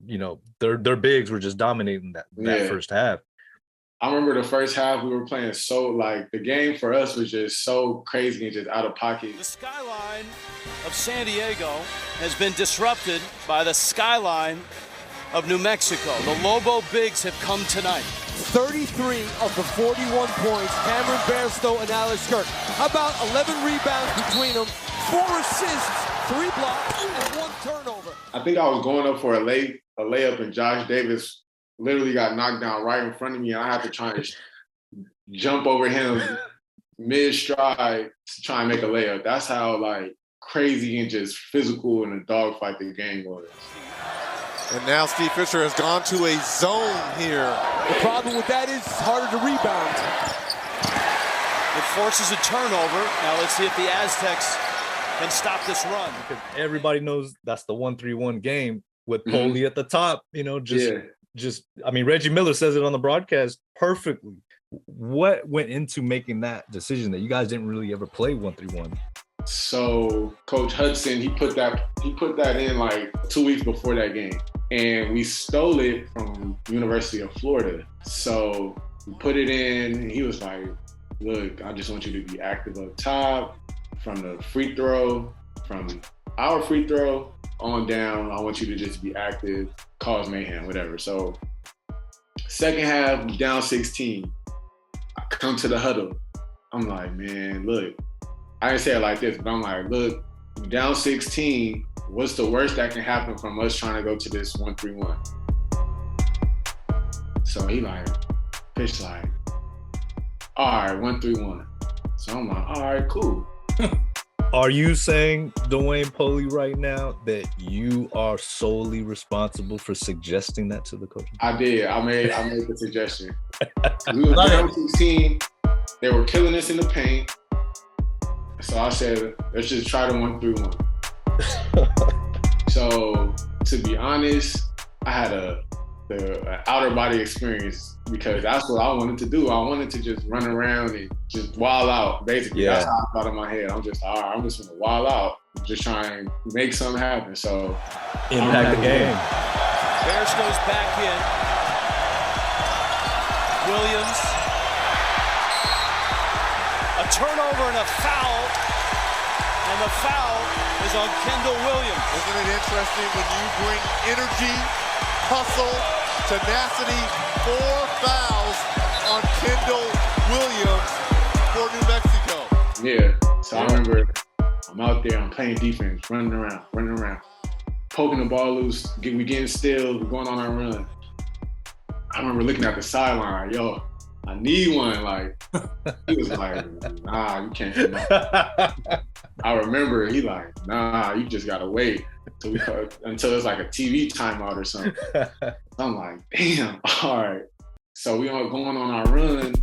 Speaker 3: their bigs were just dominating that first half.
Speaker 4: I remember the first half we were playing the game for us was just so crazy and just out of pocket.
Speaker 5: The skyline of San Diego has been disrupted by the skyline of New Mexico. The Lobo Bigs have come tonight.
Speaker 6: 33 of the 41 points, Cameron Bairstow and Alex Kirk. How about 11 rebounds between them, 4 assists, 3 blocks, and 1 turnover?
Speaker 4: I think I was going up for a layup, and Josh Davis literally got knocked down right in front of me, and I had to try and jump over him mid-stride to try and make a layup. That's how, crazy and just physical and a dogfight the game was.
Speaker 7: And now Steve Fisher has gone to a zone here.
Speaker 6: The problem with that is it's harder to rebound.
Speaker 5: It forces a turnover. Now let's see if the Aztecs can stop this run.
Speaker 3: Because everybody knows that's the 1-3-1 game with Polee at the top. Reggie Miller says it on the broadcast perfectly. What went into making that decision that you guys didn't really ever play 1-3-1?
Speaker 4: So Coach Hudson, he put that in 2 weeks before that game. And we stole it from University of Florida. So we put it in, and he was like, look, I just want you to be active up top, from the free throw, from our free throw on down. I want you to just be active, cause mayhem, whatever. So second half, down 16. I come to the huddle. I'm like, man, look, I didn't say it like this, but I'm like, look, down 16, what's the worst that can happen from us trying to go to this 1-3-1? So he pitch all right, 1-3-1. So I'm like, all right, cool.
Speaker 3: Are you saying, Dwayne Polee, right now that you are solely responsible for suggesting that to the coach?
Speaker 4: I did. I made the suggestion. We were down 16. They were killing us in the paint. So I said, let's just try the 1-3-1. So to be honest, I had the outer body experience because that's what I wanted to do. I wanted to just run around and just wild out. Basically, That's how I thought in my head. I'm just gonna wild out, just try and make something happen. So
Speaker 3: impact the game.
Speaker 5: Bears goes back in. Williams. A turnover and a foul. And the foul is on Kendall Williams.
Speaker 7: Isn't it interesting when you bring energy, hustle, tenacity, 4 fouls on Kendall Williams for New Mexico?
Speaker 4: Yeah. So I remember I'm out there, I'm playing defense, running around, poking the ball loose, we getting still, we're going on our run. I remember looking at the sideline, yo, I need one. He was like, nah, you can't do that. I remember he nah, you just gotta wait until it's a TV timeout or something. I'm like, damn, all right. So we are going on our run.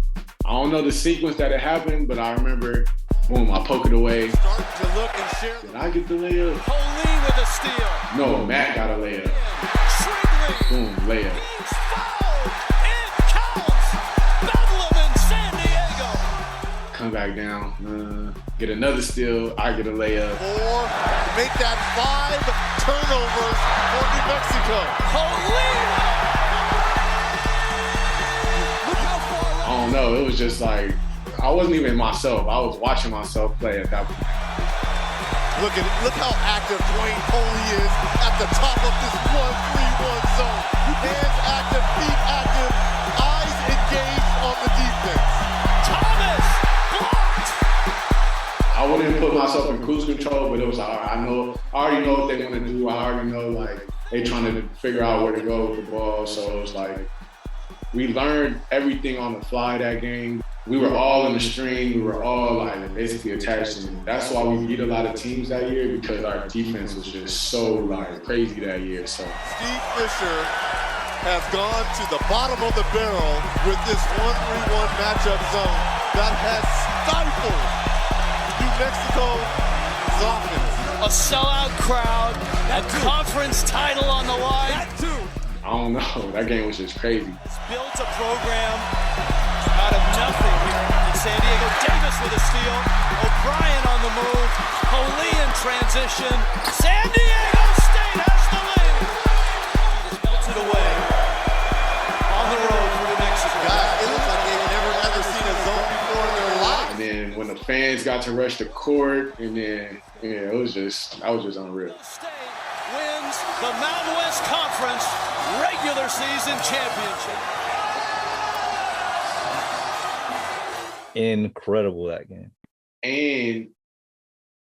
Speaker 4: I don't know the sequence that it happened, but I remember, boom, I poke it away.
Speaker 7: Starting to look and share.
Speaker 4: Did I get the layup?
Speaker 5: Polee with a steal.
Speaker 4: No, Matt got a layup. Boom, layup.
Speaker 5: He's fouled. It counts. Bedlam in San Diego.
Speaker 4: Come back down, get another steal. I get a layup.
Speaker 7: 4 to make that 5 turnovers for New Mexico.
Speaker 5: Polee.
Speaker 4: I don't know. It was just I wasn't even myself. I was watching myself play at that point.
Speaker 7: Look how active Dwayne Polee is at the top of this 1-3-1 zone. Hands active, feet active, eyes engaged on the defense.
Speaker 4: cruise control, but it was I already know what they want to do. I already know like they trying to figure out where to go with the ball. So it was like we learned everything on the fly that game. We were all in the stream. We were all like basically attached. And that's why we beat a lot of teams that year because our defense was just so like crazy that year. So
Speaker 7: Steve Fisher has gone to the bottom of the barrel with this 1-3-1 matchup zone that has stifled New Mexico's offense.
Speaker 5: A sellout crowd, a conference title on the line.
Speaker 6: That too.
Speaker 4: I don't know. That game was just crazy.
Speaker 5: Built a program out of nothing here in San Diego. Davis with a steal. O'Brien on the move. Polee in transition. San Diego State has the lead. It's melted away on the road for New Mexico.
Speaker 7: Guys, it looks like they've never ever seen a zone before in their life.
Speaker 4: And then when the fans got to rush the court, and then that was just unreal.
Speaker 5: State wins the Mountain West Conference regular season championship.
Speaker 3: Incredible that game.
Speaker 4: And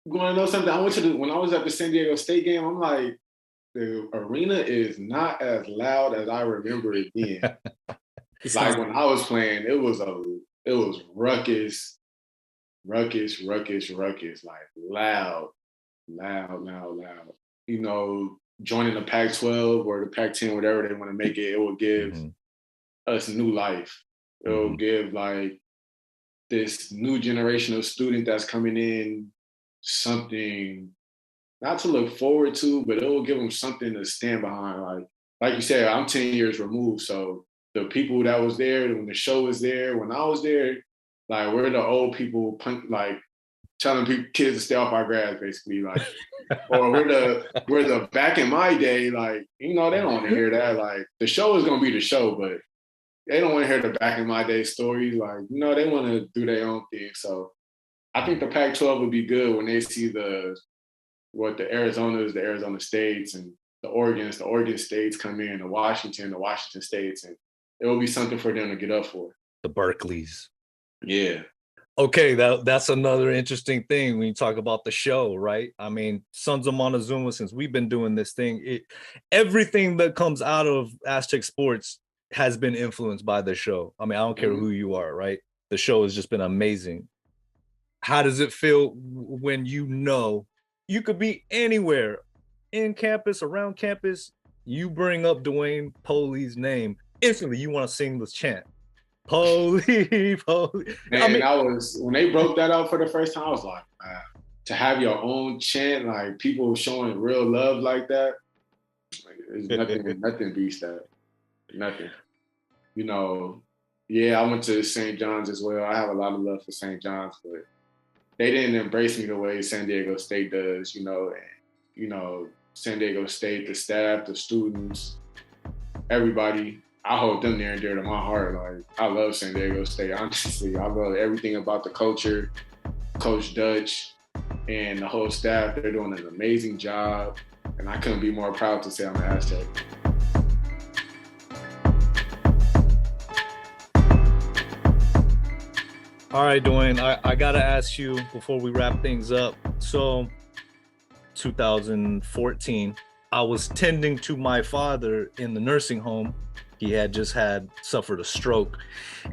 Speaker 4: you want to know something? When I was at the San Diego State game, I'm like, the arena is not as loud as I remember it being. Like when I was playing, it was ruckus, like loud. You know, joining the Pac-12 or the Pac-10, whatever they want to make it, it will give us new life. It will give like this new generation of student that's coming in something not to look forward to, but it will give them something to stand behind. Like you said, I'm 10 years removed, so the people that was there when the show was there, when I was there, like we're the old people, like telling kids to stay off our grass, basically, like, or we're the back in my day, like, you know, they don't want to hear that. Like, the show is gonna be the show, but they don't want to hear the back in my day stories. Like, you know, they want to do their own thing. So I think the Pac-12 would be good when they see the Arizonas, the Arizona States, and the Oregon States come in, the Washington States, and it will be something for them to get up for.
Speaker 3: The Berkeleys.
Speaker 4: Yeah.
Speaker 3: Okay, that's another interesting thing when you talk about the show, right? I mean, Sons of Montezuma, since we've been doing this thing, everything that comes out of Aztec sports has been influenced by the show. I mean, I don't care who you are, right? The show has just been amazing. How does it feel when you know you could be anywhere in campus, around campus, you bring up Dwayne Polee's name, instantly you want to sing this chant. Polee.
Speaker 4: Man, I mean, when they broke that out for the first time, I was like, to have your own chant, like people showing real love like that, like, there's nothing beats that. Nothing. You know, yeah, I went to St.Johns as well. I have a lot of love for St.Johns, but they didn't embrace me the way San Diego State does, you know. And, you know, San Diego State, the staff, the students, everybody, I hold them near and dear to my heart. Like, I love San Diego State, honestly. I love everything about the culture, Coach Dutch, and the whole staff. They're doing an amazing job, and I couldn't be more proud to say I'm an Aztec.
Speaker 3: All right, Dwayne, I got to ask you before we wrap things up. So 2014, I was tending to my father in the nursing home. He had just suffered a stroke,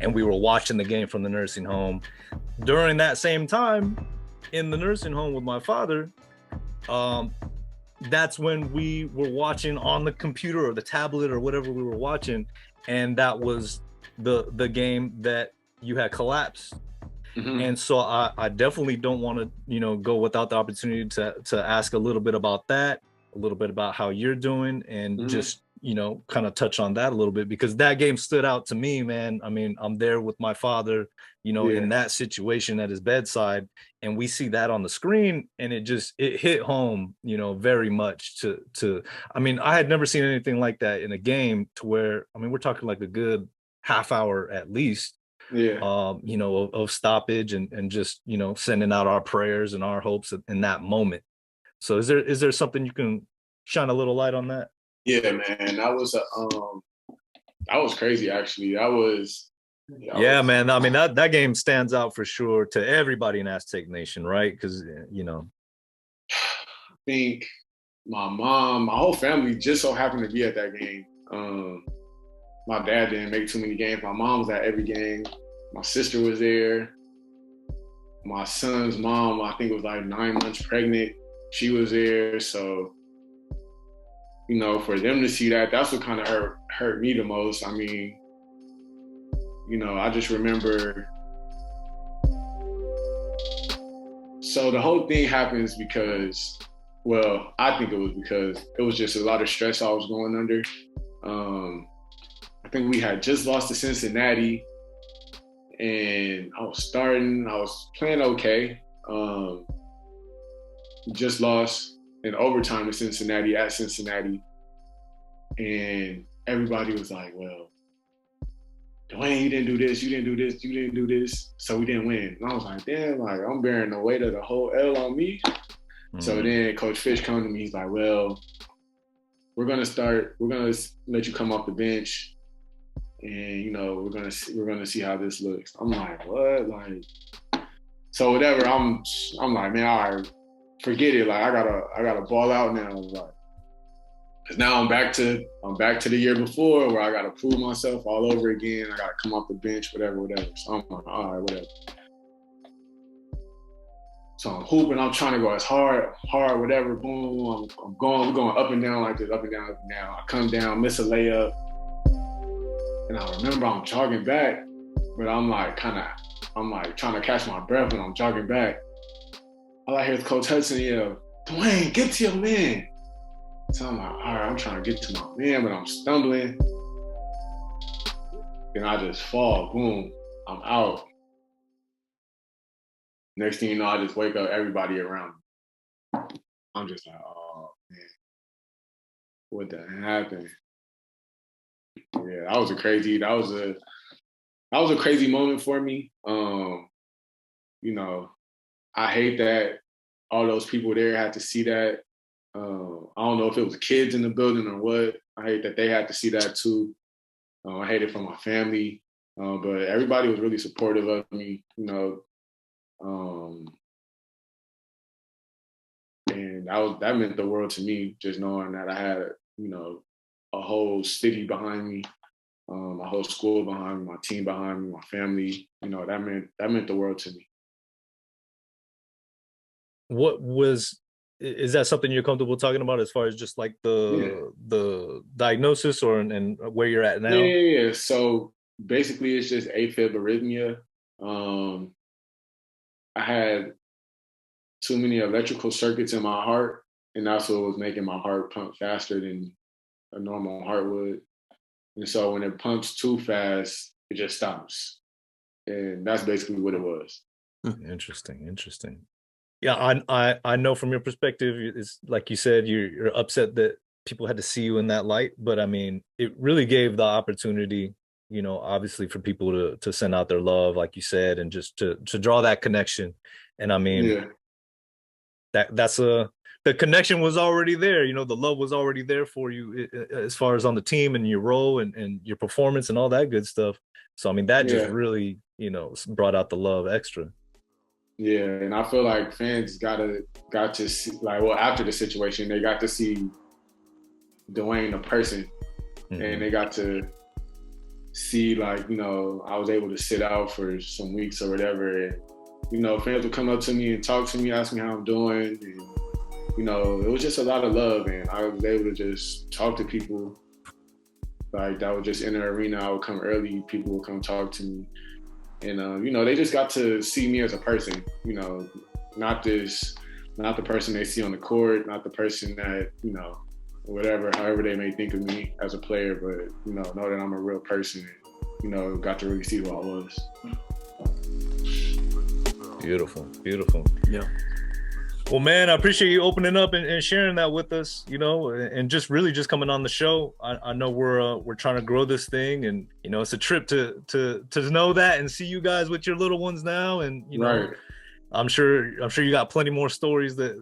Speaker 3: and we were watching the game from the nursing home. During that same time in the nursing home with my father, that's when we were watching on the computer or the tablet or whatever we were watching. And that was the game that you had collapsed. Mm-hmm. And so I definitely don't want to, you know, go without the opportunity to ask a little bit about that, a little bit about how you're doing, and just, you know, kind of touch on that a little bit, because that game stood out to me, man. I mean, I'm there with my father, you know, in that situation at his bedside, and we see that on the screen, and it hit home, you know, very much to, I mean, I had never seen anything like that in a game, to where, I mean, we're talking like a good half hour at least, you know, of stoppage and just, you know, sending out our prayers and our hopes in that moment. So is there something you can shine a little light on that?
Speaker 4: Yeah, man, that was crazy. Actually,
Speaker 3: man. I mean, that game stands out for sure to everybody in Aztec Nation, right? Because, you know,
Speaker 4: think my whole family just so happened to be at that game. My dad didn't make too many games. My mom was at every game. My sister was there. My son's mom, I think, was like 9 months pregnant. She was there. So, you know, for them to see that, that's what kind of hurt me the most. I mean, you know, I just remember. So the whole thing happens because, well, I think it was because it was just a lot of stress I was going under. I think we had just lost to Cincinnati, and I was playing okay. Just lost in overtime to Cincinnati at Cincinnati. And everybody was like, well, Dwayne, you didn't do this, you didn't do this, you didn't do this. So we didn't win. And I was like, damn, like I'm bearing the weight of the whole L on me. Mm-hmm. So then Coach Fish come to me, he's like, well, we're gonna let you come off the bench. And you know, we're gonna see how this looks. I'm like, what? Like, so whatever. I'm like, man, all right, forget it. Like, I gotta ball out now. Like, cause now I'm back to the year before where I gotta prove myself all over again. I gotta come off the bench, whatever. So I'm like, all right, whatever. So I'm hooping. I'm trying to go as hard, whatever. Boom. We're going up and down like this, up and down, up and down. I come down, miss a layup. And I remember I'm jogging back, but I'm like trying to catch my breath when I'm jogging back. All I hear is Coach Hudson yell, Dwayne, get to your man. So I'm like, all right, I'm trying to get to my man, but I'm stumbling. Then I just fall, boom, I'm out. Next thing you know, I just wake up everybody around me. I'm just like, oh man, what the happened? Yeah, that was a crazy moment for me. You know, I hate that all those people there had to see that. I don't know if it was kids in the building or what. I hate that they had to see that too. I hate it for my family. But everybody was really supportive of me, you know. And that meant the world to me, just knowing that I had, you know, a whole city behind me, a whole school behind me, my team behind me, my family. You know, that meant the world to me.
Speaker 3: Is that something you're comfortable talking about as far as just like the diagnosis and where you're at now?
Speaker 4: Yeah. So basically it's just AFib arrhythmia. I had too many electrical circuits in my heart, and that's what was making my heart pump faster than a normal heart would. And so when it pumps too fast, it just stops. And that's basically what it was.
Speaker 3: Interesting. Yeah, I know from your perspective, it's like you said, you're upset that people had to see you in that light. But I mean, it really gave the opportunity, you know, obviously for people to send out their love, like you said, and just to draw that connection. And I mean, the connection was already there, you know, the love was already there for you as far as on the team and your role and your performance and all that good stuff. So, I mean, that just really, you know, brought out the love extra.
Speaker 4: Yeah. And I feel like fans got to see, like, well, after the situation, they got to see Dwayne, the person, and they got to see, like, you know, I was able to sit out for some weeks or whatever. And, you know, fans would come up to me and talk to me, ask me how I'm doing. And, you know, it was just a lot of love, and I was able to just talk to people. Like, that was just in the arena. I would come early, people would come talk to me. And, you know, they just got to see me as a person, you know, not the person they see on the court, not the person that, you know, however they may think of me as a player, but, you know that I'm a real person and, you know, got to really see who I was.
Speaker 3: Beautiful.
Speaker 2: Yeah.
Speaker 3: Well, man, I appreciate you opening up and sharing that with us, you know, and just really just coming on the show. I know we're trying to grow this thing, and, you know, it's a trip to know that and see you guys with your little ones now. And, you know,
Speaker 4: right.
Speaker 3: I'm sure you got plenty more stories that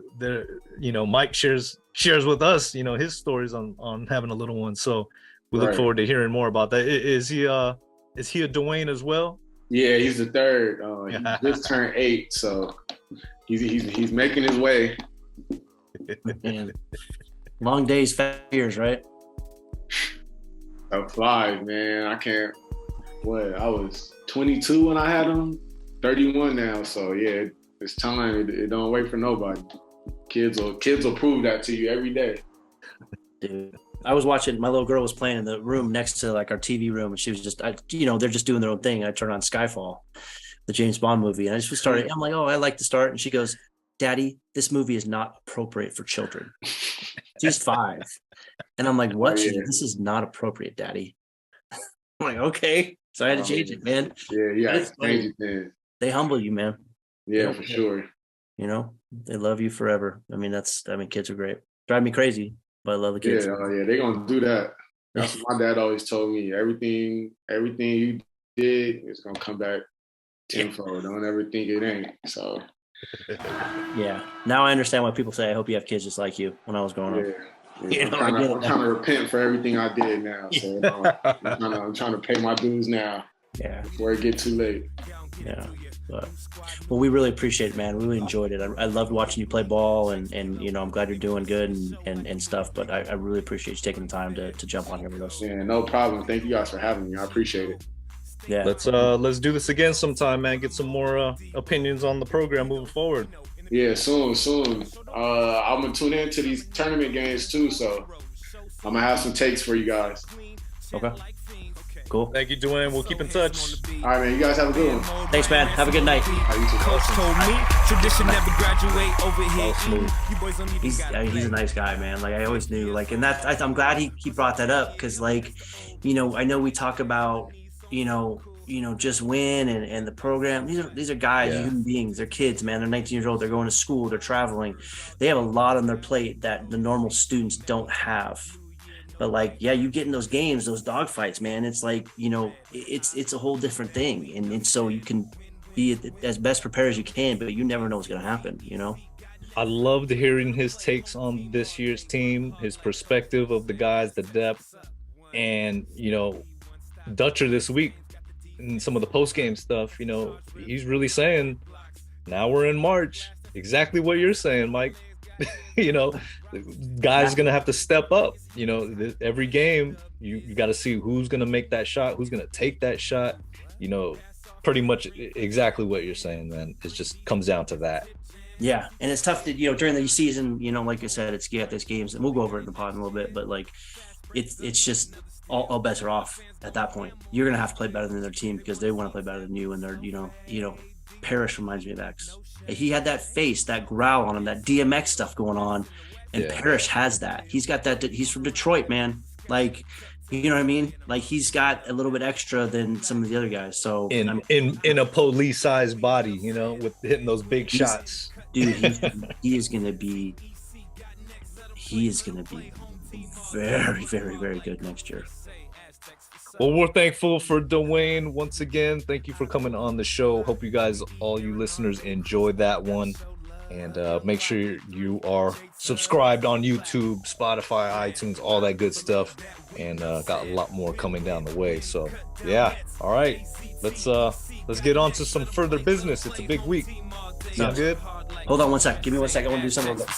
Speaker 3: you know, Mike shares with us, you know, his stories on having a little one. So we look forward to hearing more about that. Is he a Dwayne as well?
Speaker 4: Yeah, he's the third. He just turned 8, so he's making his way.
Speaker 2: Man. Long days, fast years, right?
Speaker 4: That flies, man. I can't. I was 22 when I had them, 31 now. So yeah, it's time. It don't wait for nobody. Kids will prove that to you every day.
Speaker 2: Dude, I was watching. My little girl was playing in the room next to like our TV room, and she was just, they're just doing their own thing. I turned on Skyfall, the James Bond movie, and I just started. I'm like, oh, I like to start, and she goes, "Daddy, this movie is not appropriate for children." She's 5, and I'm like, "What?"
Speaker 4: Oh, yeah.
Speaker 2: She's like, "This is not appropriate, Daddy." I'm like, "Okay," so I had to change it, man.
Speaker 4: Yeah, change it then.
Speaker 2: They humble you, man.
Speaker 4: Yeah, for sure.
Speaker 2: They love you forever. I mean, kids are great. Drive me crazy, but I love the kids.
Speaker 4: Yeah, they're gonna do that. That's what my dad always told me. Everything you did is gonna come back tenfold. Don't ever think it ain't. So
Speaker 2: yeah. Now I understand why people say, "I hope you have kids just like you." When I was growing up.
Speaker 4: Yeah. I'm trying to repent for everything I did now. So I'm trying to pay my dues now.
Speaker 2: Yeah.
Speaker 4: Before it get too late.
Speaker 2: Yeah. But we really appreciate it, man. We really enjoyed it. I loved watching you play ball, and I'm glad you're doing good and stuff. But I really appreciate you taking the time to jump on here with us.
Speaker 4: Yeah, no problem. Thank you guys for having me. I appreciate it.
Speaker 2: Yeah.
Speaker 3: Let's do this again sometime, man. Get some more opinions on the program moving forward.
Speaker 4: Yeah, soon. I'm gonna tune into these tournament games too, so I'm gonna have some takes for you guys.
Speaker 2: Okay. Cool.
Speaker 3: Thank you, Dwayne. We'll keep in touch.
Speaker 4: All right, man. You guys have a good one.
Speaker 2: Thanks, man. Have a good night.
Speaker 1: Coach told me tradition never graduate over here.
Speaker 2: He's a nice guy, man. Like I always knew. Like, and that I'm glad he brought that up because, like, I know we talk about just win and the program. These are guys, human beings. They're kids, man. They're 19 years old. They're going to school. They're traveling. They have a lot on their plate that the normal students don't have. But like, you get in those games, those dogfights, man. It's like, it's a whole different thing. And so you can be as best prepared as you can, but you never know what's going to happen,
Speaker 3: I loved hearing his takes on this year's team, his perspective of the guys, the depth, and, Dutcher this week and some of the post-game stuff, he's really saying, now we're in March, exactly what you're saying, Mike. Guys gonna have to step up. Every game you got to see who's gonna make that shot, who's gonna take that shot. Pretty much exactly what you're saying, man. It just comes down to that.
Speaker 2: Yeah, and it's tough to during the season. Like I said, it's there's games, and we'll go over it in the pod in a little bit. But like, it's just all bets are off at that point. You're gonna have to play better than their team because they want to play better than you, and they're Parrish reminds me of X. He had that face, that growl on him, that DMX stuff going on, and Parrish has that. He's got that. He's from Detroit, man. Like, you know what I mean? Like, he's got a little bit extra than some of the other guys. So
Speaker 3: in a police-sized body, with hitting those big shots,
Speaker 2: dude. He is gonna be very, very, very good next year.
Speaker 3: Well, we're thankful for Dwayne once again. Thank you for coming on the show. Hope you guys, all you listeners, enjoyed that one. And make sure you are subscribed on YouTube, Spotify, iTunes, all that good stuff. And got a lot more coming down the way. So, yeah. All right. Let's get on to some further business. It's a big week. Sound good?
Speaker 2: Hold on one sec. Give me 1 second. I want to do something real quick.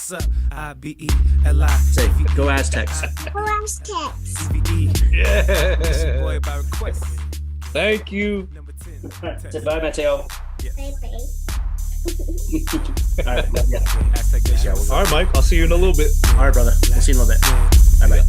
Speaker 2: Say, go Aztecs.
Speaker 8: Go Aztecs.
Speaker 3: Yeah. Thank you.
Speaker 2: Say bye, Mateo.
Speaker 8: Bye-bye.
Speaker 2: All right. Yeah.
Speaker 3: All right, Mike. I'll see you in a little bit.
Speaker 2: All right, brother. We'll see you in a little bit. All right, bye.